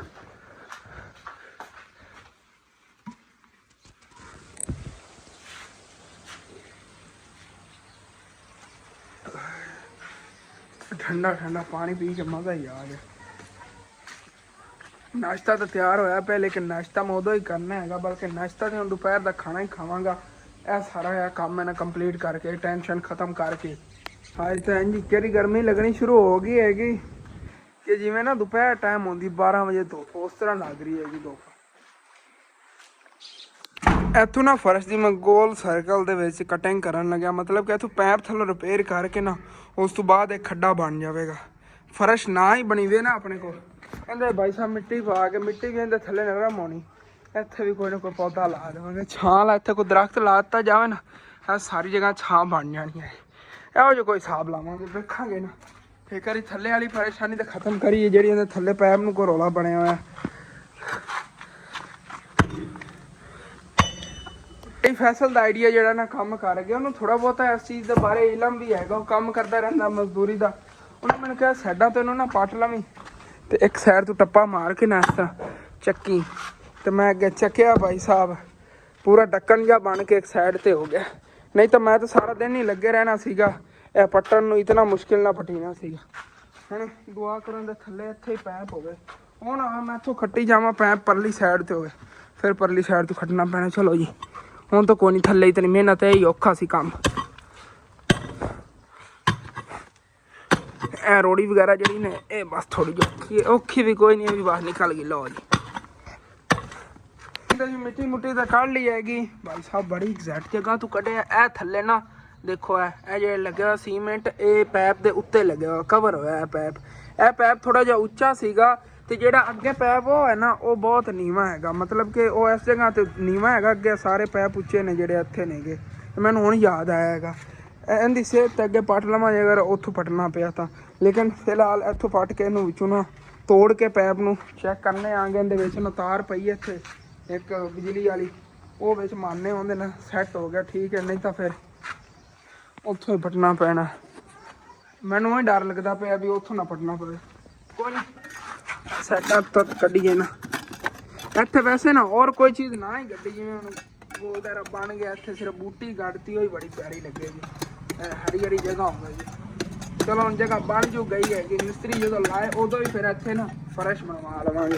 ਠੰਡਾ ਠੰਡਾ ਪਾਣੀ ਪੀ ਕੇ ਮਜ਼ਾ ਹੀ ਆ ਗਿਆ। ਨਾਸ਼ਤਾ ਤਾਂ ਤਿਆਰ ਹੋਇਆ ਪਿਆ, ਲੇਕਿਨ ਨਾਸ਼ਤਾ ਮੈਂ ਉਦੋਂ ਹੀ ਕਰਨਾ ਹੈਗਾ। ਬਲਕਿ ਨਾਸ਼ਤਾ ਤਾਂ ਹੁਣ ਦੁਪਹਿਰ ਦਾ ਖਾਣਾ ਹੀ ਖਾਵਾਂਗਾ। ਇਹ ਸਾਰਾ ਇਹ ਕੰਮ ਇਹਨੇ ਕੰਪਲੀਟ ਕਰਕੇ, ਟੈਨਸ਼ਨ ਖ਼ਤਮ ਕਰਕੇ। ਅੱਜ ਤਾਂ ਇੰਝ ਕਿਹੜੀ ਗਰਮੀ ਲੱਗਣੀ ਸ਼ੁਰੂ ਹੋ ਗਈ ਹੈਗੀ ਕਿ ਜਿਵੇਂ ਨਾ ਦੁਪਹਿਰ ਟਾਈਮ ਹੁੰਦੀ 12 ਵਜੇ ਧੁੱਪ, ਉਸ ਤਰ੍ਹਾਂ ਲੱਗ ਰਹੀ ਹੈਗੀ ਧੁੱਪ। ਇੱਥੋਂ ਨਾ ਫਰਸ਼ ਦੀ ਮੈਂ ਗੋਲ ਸਰਕਲ ਦੇ ਵਿੱਚ ਕਟਿੰਗ ਕਰਨ ਲੱਗਿਆ। ਮਤਲਬ ਕਿ ਇੱਥੋਂ ਪੈਪ ਥੱਲੋਂ ਰਿਪੇਅਰ ਕਰਕੇ ਨਾ ਉਸ ਤੋਂ ਬਾਅਦ ਇੱਕ ਖੱਡਾ ਬਣ ਜਾਵੇਗਾ। ਫਰਸ਼ ਨਾ ਹੀ ਬਣੀ ਵੇ ਨਾ ਆਪਣੇ ਕੋਲ, ਕਹਿੰਦੇ ਭਾਈ ਸਾਹਿਬ ਮਿੱਟੀ ਪਾ ਕੇ, ਮਿੱਟੀ ਵੀ ਇਹਦੇ ਥੱਲੇ ਨਰਮ ਹੋਣੀ। ਇੱਥੇ ਵੀ ਕੋਈ ਨਾ ਕੋਈ ਪੌਦਾ ਲਾ ਦੇਵਾਂਗੇ, ਛਾਂ ਲਾ, ਇੱਥੇ ਕੋਈ ਦਰਖਤ ਲਾ ਦਿੱਤਾ ਜਾਵੇ ਨਾ, ਇਹ ਸਾਰੀ ਜਗ੍ਹਾ ਛਾਂ ਬਣ ਜਾਣੀ ਹੈ। ਇਹੋ ਜਿਹਾ ਕੋਈ ਹਿਸਾਬ ਲਾਵਾਂਗੇ, ਵੇਖਾਂਗੇ ਨਾ। ਇੱਕ ਵਾਰੀ ਥੱਲੇ ਵਾਲੀ ਪਰੇਸ਼ਾਨੀ ਤਾਂ ਖਤਮ ਕਰੀਏ, ਜਿਹੜੀ ਇਹਦੇ ਥੱਲੇ ਪੈਪ ਨੂੰ ਕੋਈ ਰੌਲਾ ਬਣਿਆ ਹੋਇਆ। ਇਹ ਫੈਸਲ ਦਾ ਆਈਡੀਆ ਜਿਹੜਾ ਨਾ ਕੰਮ ਕਰ ਗਿਆ, ਉਹਨੂੰ ਥੋੜ੍ਹਾ ਬਹੁਤਾ ਇਸ ਚੀਜ਼ ਦੇ ਬਾਰੇ ਇਲਮ ਵੀ ਹੈਗਾ। ਉਹ ਕੰਮ ਕਰਦਾ ਰਹਿੰਦਾ ਮਜ਼ਦੂਰੀ ਦਾ। ਉਹਨੇ ਮੈਨੂੰ ਕਿਹਾ ਸਾਈਡਾਂ ਤੋਂ ਇਹਨੂੰ ਨਾ ਪੱਟ ਲਵੀਂ ਤੇ ਇੱਕ ਸਾਈਡ ਤੋਂ ਟੱਪਾ ਮਾਰ ਕੇ ਨਾ ਇਸ ਤਰ੍ਹਾਂ ਚੱਕੀ। ਤੇ ਮੈਂ ਅੱਗੇ ਚੱਕਿਆ, ਭਾਈ ਸਾਹਿਬ ਪੂਰਾ ਢੱਕਣ ਜਿਹਾ ਬਣ ਕੇ ਇੱਕ ਸਾਈਡ ਤੇ ਹੋ ਗਿਆ। ਨਹੀਂ ਤਾਂ ਮੈਂ ਤਾਂ ਸਾਰਾ ਦਿਨ ਹੀ ਲੱਗੇ ਰਹਿਣਾ ਸੀਗਾ, ਇਹ ਪੱਟਣ ਨੂੰ ਇਤਨਾ ਮੁਸ਼ਕਿਲ ਨਾਲ ਪਟੀਨਾ ਸੀਗਾ। ਹੁਣ ਦੁਆ ਕਰਨ ਦੇ ਥੱਲੇ ਇੱਥੇ ਹੀ ਪੈਪ ਹੋਵੇ। ਹੁਣ ਮੈਂ ਇੱਥੋਂ ਖੱਟੀ ਜਾਵਾਂ, ਪੈਪ ਪਰਲੀ ਸਾਈਡ ਤੇ ਹੋਵੇ, ਫਿਰ ਪਰਲੀ ਸਾਈਡ ਤੋਂ ਖੱਟਣਾ ਪੈਣਾ। ਚਲੋ ਜੀ, ਹੁਣ ਤਾਂ ਕੋਈ ਨਹੀਂ, ਥੱਲੇ ਇਤਨੀ ਮਿਹਨਤ ਹੈ, ਹੀ ਔਖਾ ਸੀ ਕੰਮ। ਇਹ ਰੋੜੀ ਵਗੈਰਾ ਜਿਹੜੀ ਨੇ ਇਹ ਬਸ ਥੋੜੀ ਜਿਹੀ ਔਖੀ ਵੀ ਕੋਈ ਨਹੀਂ, ਇਹ ਵੀ ਬਾਹਰ ਨਿਕਲ ਗਈ। ਲਓ ਜੀ, ਮਿੱਟੀ ਮੁੱਟੀ ਤਾਂ ਕੱਢ ਲਈ ਹੈਗੀ। ਭਾਈ ਸਾਹਿਬ ਬੜੀ ਐਗਜ਼ੈਕਟ ਜਗ੍ਹਾ ਤੋਂ ਕੱਢਿਆ। ਇਹ ਥੱਲੇ ਨਾ ਦੇਖੋ, ਇਹ ਜਿਹੜੇ ਲੱਗਿਆ ਸੀਮੈਂਟ, ਇਹ ਪੈਪ ਦੇ ਉੱਤੇ ਲੱਗਿਆ ਹੋਇਆ, ਕਵਰ ਹੋਇਆ ਇਹ ਪੈਪ। ਇਹ ਪੈਪ ਥੋੜਾ ਜਿਹਾ ਉੱਚਾ ਸੀਗਾ, ਤੇ ਜਿਹੜਾ ਅੱਗੇ ਪੈਪ ਉਹ ਹੈ ਨਾ, ਉਹ ਬਹੁਤ ਨੀਵਾਂ ਹੈਗਾ। ਮਤਲਬ ਕਿ ਉਹ ਇਸ ਜਗ੍ਹਾ ਤੇ ਨੀਵਾਂ ਹੈਗਾ, ਅੱਗੇ ਸਾਰੇ ਪੈਪ ਉੱਚੇ ਨੇ ਜਿਹੜੇ ਇੱਥੇ ਨੇਗੇ। ਮੈਨੂੰ ਹੁਣ ਯਾਦ ਆਇਆ ਹੈਗਾ। ਇਹਦੀ ਸਿਹਤ ਤੇ ਅੱਗੇ ਪੱਟ ਲਵਾਂ ਜੇ ਅਗਰ ਉੱਥੋਂ ਪੱਟਣਾ ਪਿਆ ਤਾਂ। ਲੇਕਿਨ ਫਿਲਹਾਲ ਇੱਥੋਂ ਪੱਟ ਕੇ ਇਹਨੂੰ ਵਿੱਚੋਂ ਨਾ ਤੋੜ ਕੇ ਪੈਪ ਨੂੰ ਚੈੱਕ ਕਰਨੇ ਆਂਗੇ। ਇਹਦੇ ਵਿੱਚ ਨਾ ਤਾਰ ਪਈ ਇੱਥੇ ਇੱਕ ਬਿਜਲੀ ਵਾਲੀ, ਉਹ ਵਿੱਚ ਮਾਰਨੇ, ਉਹਦੇ ਨਾਲ ਸੈੱਟ ਹੋ ਗਿਆ ਠੀਕ ਹੈ। ਨਹੀਂ ਤਾਂ ਫਿਰ ਉੱਥੋਂ ਹੀ ਪੱਟਣਾ ਪੈਣਾ। ਮੈਨੂੰ ਹੀ ਡਰ ਲੱਗਦਾ ਪਿਆ ਵੀ ਉੱਥੋਂ ਨਾ ਪੱਟਣਾ ਪਵੇ। ਕੋਈ ਨਹੀਂ, ਸੈਟਅਪ ਤਾਂ ਕੱਢੀਏ ਨਾ। ਇੱਥੇ ਵੈਸੇ ਨਾ ਹੋਰ ਕੋਈ ਚੀਜ਼ ਨਾ ਹੀ ਗੱਡੀ, ਜਿਵੇਂ ਹੁਣ ਗੋਲਦਾਰਾ ਬਣ ਗਿਆ, ਇੱਥੇ ਸਿਰਫ ਬੂਟੀ ਕੱਢਤੀ ਹੋਈ ਬੜੀ ਪਿਆਰੀ ਲੱਗੇਗੀ। ਹਰੀ ਹਰੀ ਜਗ੍ਹਾ ਹੋਵੇਗੀ। ਚਲੋ ਹੁਣ ਜਗ੍ਹਾ ਬਣ ਜੋ ਗਈ ਹੈਗੀ, ਮਿਸਤਰੀ ਜਦੋਂ ਲਾਏ ਉਦੋਂ ਹੀ ਫਿਰ ਇੱਥੇ ਨਾ ਫਰਸ਼ ਬਣਵਾ ਲਵਾਂਗੇ।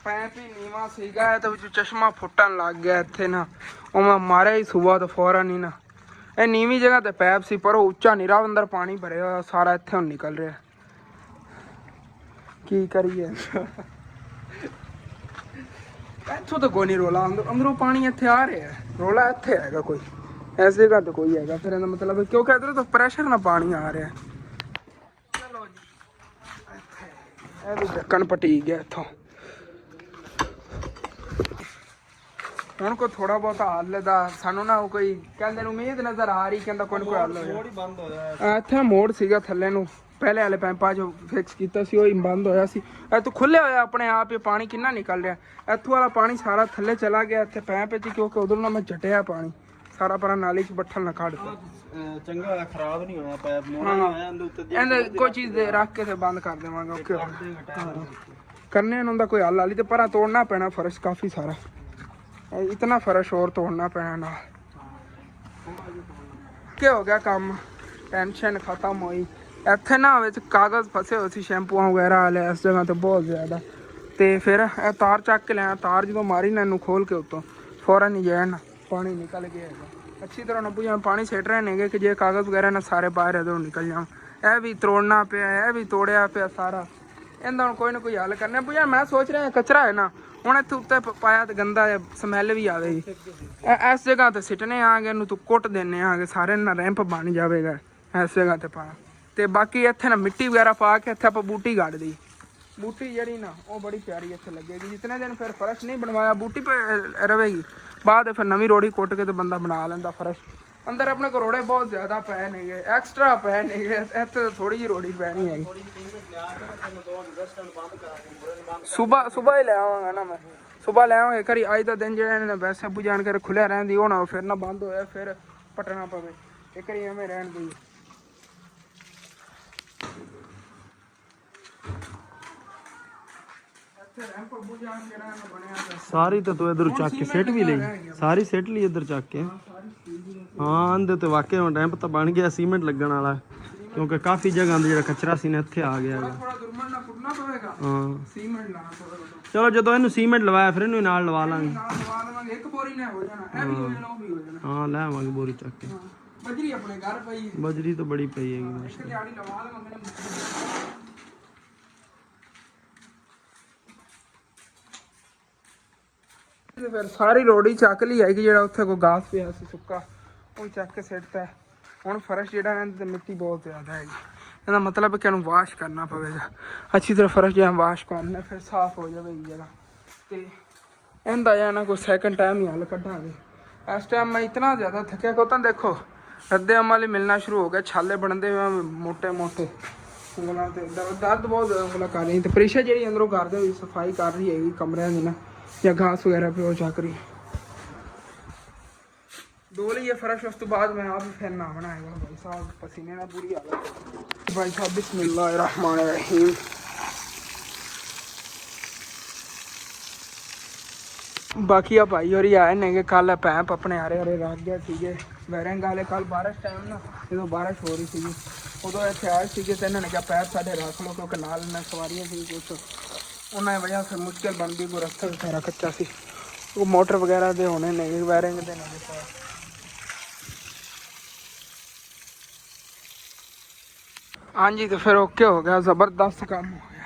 ਪੈਪ ਹੀ ਨੀਵਾਂ ਸੀਗਾ ਤੇ ਵਿੱਚ ਚਸ਼ਮਾ ਫੁੱਟਣ ਲੱਗ ਗਿਆ ਇੱਥੇ ਨਾ। ਉਹ ਮੈਂ ਮਾਰਿਆ ਹੀ ਸੁਬਾਹ ਤੋਂ ਫੌਰਨ ਹੀ ਨਾ। ਇਹ ਨੀਵੀਂ ਜਗ੍ਹਾ ਤੇ ਪੈਪ ਸੀ, ਪਰ ਉਹ ਉੱਚਾ ਨੀਰਾ, ਅੰਦਰ ਪਾਣੀ ਭਰਿਆ ਹੋਇਆ ਸਾਰਾ, ਇੱਥੇ ਹੁਣ ਨਿਕਲ ਰਿਹਾ। ਕੀ ਕਰੀਏ, ਇੱਥੋਂ ਤਾਂ ਕੋਈ ਨਹੀਂ ਰੋਲਾ, ਅੰਦਰੋਂ ਪਾਣੀ ਇੱਥੇ ਆ ਰਿਹਾ। ਰੋਲਾ ਇੱਥੇ ਹੈਗਾ ਕੋਈ, ਇਸ ਜਗ੍ਹਾ ਤੇ ਕੋਈ ਹੈਗਾ। ਫਿਰ ਇਹਦਾ ਮਤਲਬ ਕਿਉਂਕਿ ਇੱਧਰੋਂ ਤਾਂ ਪ੍ਰੈਸ਼ਰ ਨਾਲ ਪਾਣੀ ਆ ਰਿਹਾ। ਚਲੋ ਜੀ, ਇਹ ਵੀ ਢੱਕਣ ਪਟੀ ਗਿਆ ਇੱਥੋਂ। ਹੁਣ ਕੋਈ ਥੋੜਾ ਬਹੁਤਾ ਹੱਲ ਦਾ ਸਾਨੂੰ ਨਾ ਕੋਈ ਕਹਿੰਦੇ ਨੂੰ ਉਮੀਦ ਨਜ਼ਰ ਆ ਰਹੀ, ਕਹਿੰਦਾ ਕੋਈ ਨਾ ਕੋਈ ਹੱਲ ਮੋੜ ਹੀ ਬੰਦ ਹੋਇਆ ਇੱਥੇ ਮੋੜ ਸੀਗਾ ਥੱਲੇ ਨੂੰ ਪਹਿਲੇ ਵਾਲੇ ਪੈਂਪਾਂ 'ਚ ਫਿਕਸ ਕੀਤਾ ਸੀ, ਉਹ ਹੀ ਬੰਦ ਹੋਇਆ ਸੀ। ਇੱਥੋਂ ਖੁੱਲਿਆ ਹੋਇਆ ਆਪਣੇ ਆਪ ਹੀ ਪਾਣੀ ਕਿੰਨਾ ਨਿਕਲ ਰਿਹਾ, ਇੱਥੋਂ ਵਾਲਾ ਪਾਣੀ ਸਾਰਾ ਥੱਲੇ ਚਲਾ ਗਿਆ ਇੱਥੇ ਪੈਂਪ 'ਚ, ਕਿਉਂਕਿ ਉਧਰੋਂ ਨਾ ਮੈਂ ਜਟਿਆ ਪਾਣੀ ਸਾਰਾ ਪਰ ਨਾਲੀ 'ਚ ਬੱਠਲ ਨਾ ਕੱਢਤਾ। ਚੰਗਾ ਹੋਇਆ ਖਰਾਬ ਨਹੀਂ ਹੋਇਆ ਪੈਪ, ਮੋੜਾ ਨਹੀਂ ਹੋਇਆ ਇਹਦੇ ਉੱਤੇ ਇਹਨੇ ਕੋਈ ਚੀਜ਼ ਦੇ ਰੱਖ ਕੇ ਤੇ ਬੰਦ ਕਰ ਦੇਵਾਂਗੇ। ਓਕੇ ਕਰਨੇ ਨੂੰ ਦਾ ਕੋਈ ਹੱਲ ਵਾਲੀ ਤੇ ਪਰਾਂ ਤੋੜਨਾ ਪੈਣਾ ਫਰਸ਼ ਕਾਫੀ ਸਾਰਾ, ਇਤਨਾ ਫਰਸ਼ ਹੋਰ ਤੋੜਨਾ ਪੈਣਾ ਨਾਲ। ਕੀ ਹੋ ਗਿਆ ਕੰਮ, ਟੈਨਸ਼ਨ ਖਤਮ ਹੋਈ। ਇੱਥੇ ਨਾ ਵਿੱਚ ਕਾਗਜ਼ ਫਸੇ ਹੋਏ ਸੀ ਸ਼ੈਂਪੂਆਂ ਵਗੈਰਾ ਵਾਲੇ ਇਸ ਜਗ੍ਹਾ ਤੇ ਬਹੁਤ ਜ਼ਿਆਦਾ, ਤੇ ਫਿਰ ਇਹ ਤਾਰ ਚੱਕ ਕੇ ਲਿਆ, ਤਾਰ ਜਦੋਂ ਮਾਰੀ ਨਾ ਇਹਨੂੰ ਖੋਲ ਕੇ ਉੱਤੋਂ ਫੌਰਨ ਹੀ ਜਾਣ ਪਾਣੀ ਨਿਕਲ ਗਿਆ ਹੈਗਾ। ਅੱਛੀ ਤਰ੍ਹਾਂ ਨੱਬੂ ਜਾਂ ਪਾਣੀ ਸਿੱਟ ਰਹੇ ਨੇਗੇ ਕਿ ਜੇ ਕਾਗਜ਼ ਵਗੈਰਾ ਨਾ ਸਾਰੇ ਬਾਹਰ ਇੱਧਰੋਂ ਨਿਕਲ ਜਾਣ। ਇਹ ਵੀ ਤੋੜਨਾ ਪਿਆ, ਇਹ ਵੀ ਤੋੜਿਆ ਪਿਆ ਸਾਰਾ, ਇਹਦਾ ਹੁਣ ਕੋਈ ਨਾ ਕੋਈ ਹੱਲ ਕਰਨਾ। ਬੁਝਾ ਮੈਂ ਸੋਚ ਰਿਹਾ ਕਚਰਾ ਹੈ ਨਾ ਹੁਣ ਇੱਥੇ ਉੱਤੇ ਪਾਇਆ ਤੇ ਗੰਦਾ ਸਮੈਲ ਵੀ ਆਵੇਗੀ। ਇਸ ਜਗ੍ਹਾ ਤੇ ਸਿੱਟਨੇ ਆਗੇ, ਇਹਨੂੰ ਤੂੰ ਕੁੱਟ ਦੇਣੇ ਆਗੇ, ਸਾਰੇ ਨਾਲ ਰੈਂਪ ਬਣ ਜਾਵੇਗਾ ਇਸ ਜਗ੍ਹਾ ਤੇ ਪਾਇਆ। ਤੇ ਬਾਕੀ ਇੱਥੇ ਨਾ ਮਿੱਟੀ ਵਗੈਰਾ ਪਾ ਕੇ ਇੱਥੇ ਆਪਾਂ ਬੂਟੀ ਗੱਡ ਦੀ, ਬੂਟੀ ਜਿਹੜੀ ਨਾ ਉਹ ਬੜੀ ਪਿਆਰੀ ਇੱਥੇ ਲੱਗੇਗੀ। ਜਿਤਨੇ ਦਿਨ ਫਿਰ ਫਰਸ਼ ਨਹੀਂ ਬਣਵਾਇਆ ਬੂਟੀ ਪੇ ਰਵੇਗੀ, ਬਾਅਦ ਫਿਰ ਨਵੀਂ ਰੋੜੀ ਕੁੱਟ ਕੇ ਤੇ ਬੰਦਾ ਬਣਾ ਲੈਂਦਾ ਫਰਸ਼। ਅੰਦਰ ਆਪਣੇ ਕੋਲ ਰੋੜੇ ਬਹੁਤ ਜ਼ਿਆਦਾ ਪਏ ਨੇਗੇ, ਐਕਸਟਰਾ ਪਏ ਨੇਗੇ, ਇੱਥੇ ਥੋੜੀ ਜਿਹੀ ਰੋੜੀ ਪੈਣੀ ਹੈਗੀ। ਸੁਬਾ ਹੀ ਲੈ ਆਵਾਂਗਾ ਨਾ ਮੈਂ, ਸੁਬਾ ਲੈ ਆਵਾਂਗੇ ਕਰੀ ਅੱਜ ਦਾ ਦਿਨ ਜਿਹੜੇ ਨੇ ਵੈਸੇ ਅੱਬੂ ਜਾਣ ਕੇ ਖੁੱਲਿਆ ਰਹਿੰਦੀ, ਉਹ ਨਾ ਫਿਰ ਨਾ ਬੰਦ ਹੋਇਆ ਫਿਰ ਪਟਣਾ ਪਵੇ, ਇੱਕ ਵਾਰੀ ਐਵੇਂ ਰਹਿਣ ਦੀ। ਸਾਰੀ ਤਾਂ ਤੂੰ ਇਧਰ ਚੱਕ ਕੇ ਸਿੱਟ ਵੀ ਲਈ, ਸਾਰੀ ਸਿੱਟ ਲਈ ਇਧਰ ਚੱਕ ਕੇ। ਹਾਂ ਇਹਦੇ ਤੇ ਵਾਕਿਆ ਹੁਣ ਰੈਂਪ ਤਾਂ ਬਣ ਗਿਆ, ਸੀਮੈਂਟ ਲੱਗਣ ਵਾਲਾ, ਕਿਉਂਕਿ ਕਾਫੀ ਜਗ੍ਹਾ ਦਾ ਜਿਹੜਾ ਕਚਰਾ ਸੀ ਨਾ ਇੱਥੇ ਆ ਗਿਆ ਹੈਗਾ। ਹਾਂ ਚਲੋ ਜਦੋਂ ਇਹਨੂੰ ਸੀਮੈਂਟ ਲਵਾਇਆ ਫਿਰ ਇਹਨੂੰ ਨਾਲ ਲਵਾ ਲਾਂਗੇ। ਹਾਂ ਲੈ ਆਵਾਂਗੇ ਬੋਰੀ ਚੱਕ ਕੇ। ਬਜਰੀ ਆਪਣੇ ਘਰ ਪਈ, ਬਜਰੀ ਤਾਂ ਬੜੀ ਪਈ ਹੈਗੀ। ਫਿਰ ਸਾਰੀ ਰੋੜੀ ਚੱਕ ਲਈ ਹੈਗੀ, ਜਿਹੜਾ ਉੱਥੇ ਕੋਈ ਗਾਸ ਪਿਆ ਸੀ ਸੁੱਕਾ ਉਹ ਚੱਕ ਕੇ ਸਿੱਟਤਾ। ਹੁਣ ਫਰਸ਼ ਜਿਹੜਾ ਇਹਦੇ ਤੇ ਮਿੱਟੀ ਬਹੁਤ ਜ਼ਿਆਦਾ ਹੈਗੀ, ਇਹਦਾ ਮਤਲਬ ਕਿ ਇਹਨੂੰ ਵਾਸ਼ ਕਰਨਾ ਪਵੇਗਾ ਅੱਛੀ ਤਰ੍ਹਾਂ। ਫਰਸ਼ ਜਿਹੜਾ ਵਾਸ਼ ਕਰਨਾ ਫਿਰ ਸਾਫ਼ ਹੋ ਜਾਵੇਗੀ ਜਗ੍ਹਾ, ਤੇ ਇਹਦਾ ਜਾਂ ਨਾ ਕੋਈ ਸੈਕਿੰਡ ਟਾਈਮ ਹੀ ਹੱਲ ਕੱਢਾਂਗੇ। ਇਸ ਟਾਈਮ ਮੈਂ ਇਤਨਾ ਜ਼ਿਆਦਾ ਥੱਕਿਆ ਕਿ ਤਾਂ ਦੇਖੋ ਰੱਦੇ ਅਮਲ ਹੀ ਮਿਲਣਾ ਸ਼ੁਰੂ ਹੋ ਗਿਆ, ਛਾਲੇ ਬਣਦੇ ਮੋਟੇ ਮੋਟੇ ਉਂਗਲਾਂ ਤੇ ਦਰਦ ਬਹੁਤ ਉਂਗਲਾਂ ਕਰ ਰਹੀ। ਤੇ ਪ੍ਰੀਸ਼ਾ ਜਿਹੜੀ ਅੰਦਰੋਂ ਕਰਦੇ ਹੋਈ ਸਫਾਈ ਕਰ ਰਹੀ ਹੈਗੀ ਕਮਰਿਆਂ ਦੀ ਨਾ, ਜਾਂ ਘਾਸ ਵਗੈਰਾ पे वो ਚੱਕ ਰਹੀ धो लीजिए फर्श। उस तो बाद मैं आप फिर नहाना है भाई साहब, पसीने ना पूरी हालत भाई साहब। बिस्मिल्लाहिर्रहमानिर्रहीम। बाकी आ भाई और आए ने कल पैप अपने हरे हरे रख गए थे वैरिंग वाले। कल बारिश टाइम ना जो बारिश हो रही थी उदों इतने आए थे, तो इन्होंने क्या पैप साढ़े रख लो, क्योंकि नाल ने सवारियां थी कुछ, उन्होंने वजह फिर मुश्किल बनती, कोई रस्ता भी सारा कच्चा सी, वो मोटर वगैरह के होने नहीं वायरिंग के नहीं। हाँ जी, तो फिर ओके हो गया, ज़बरदस्त काम हो गया,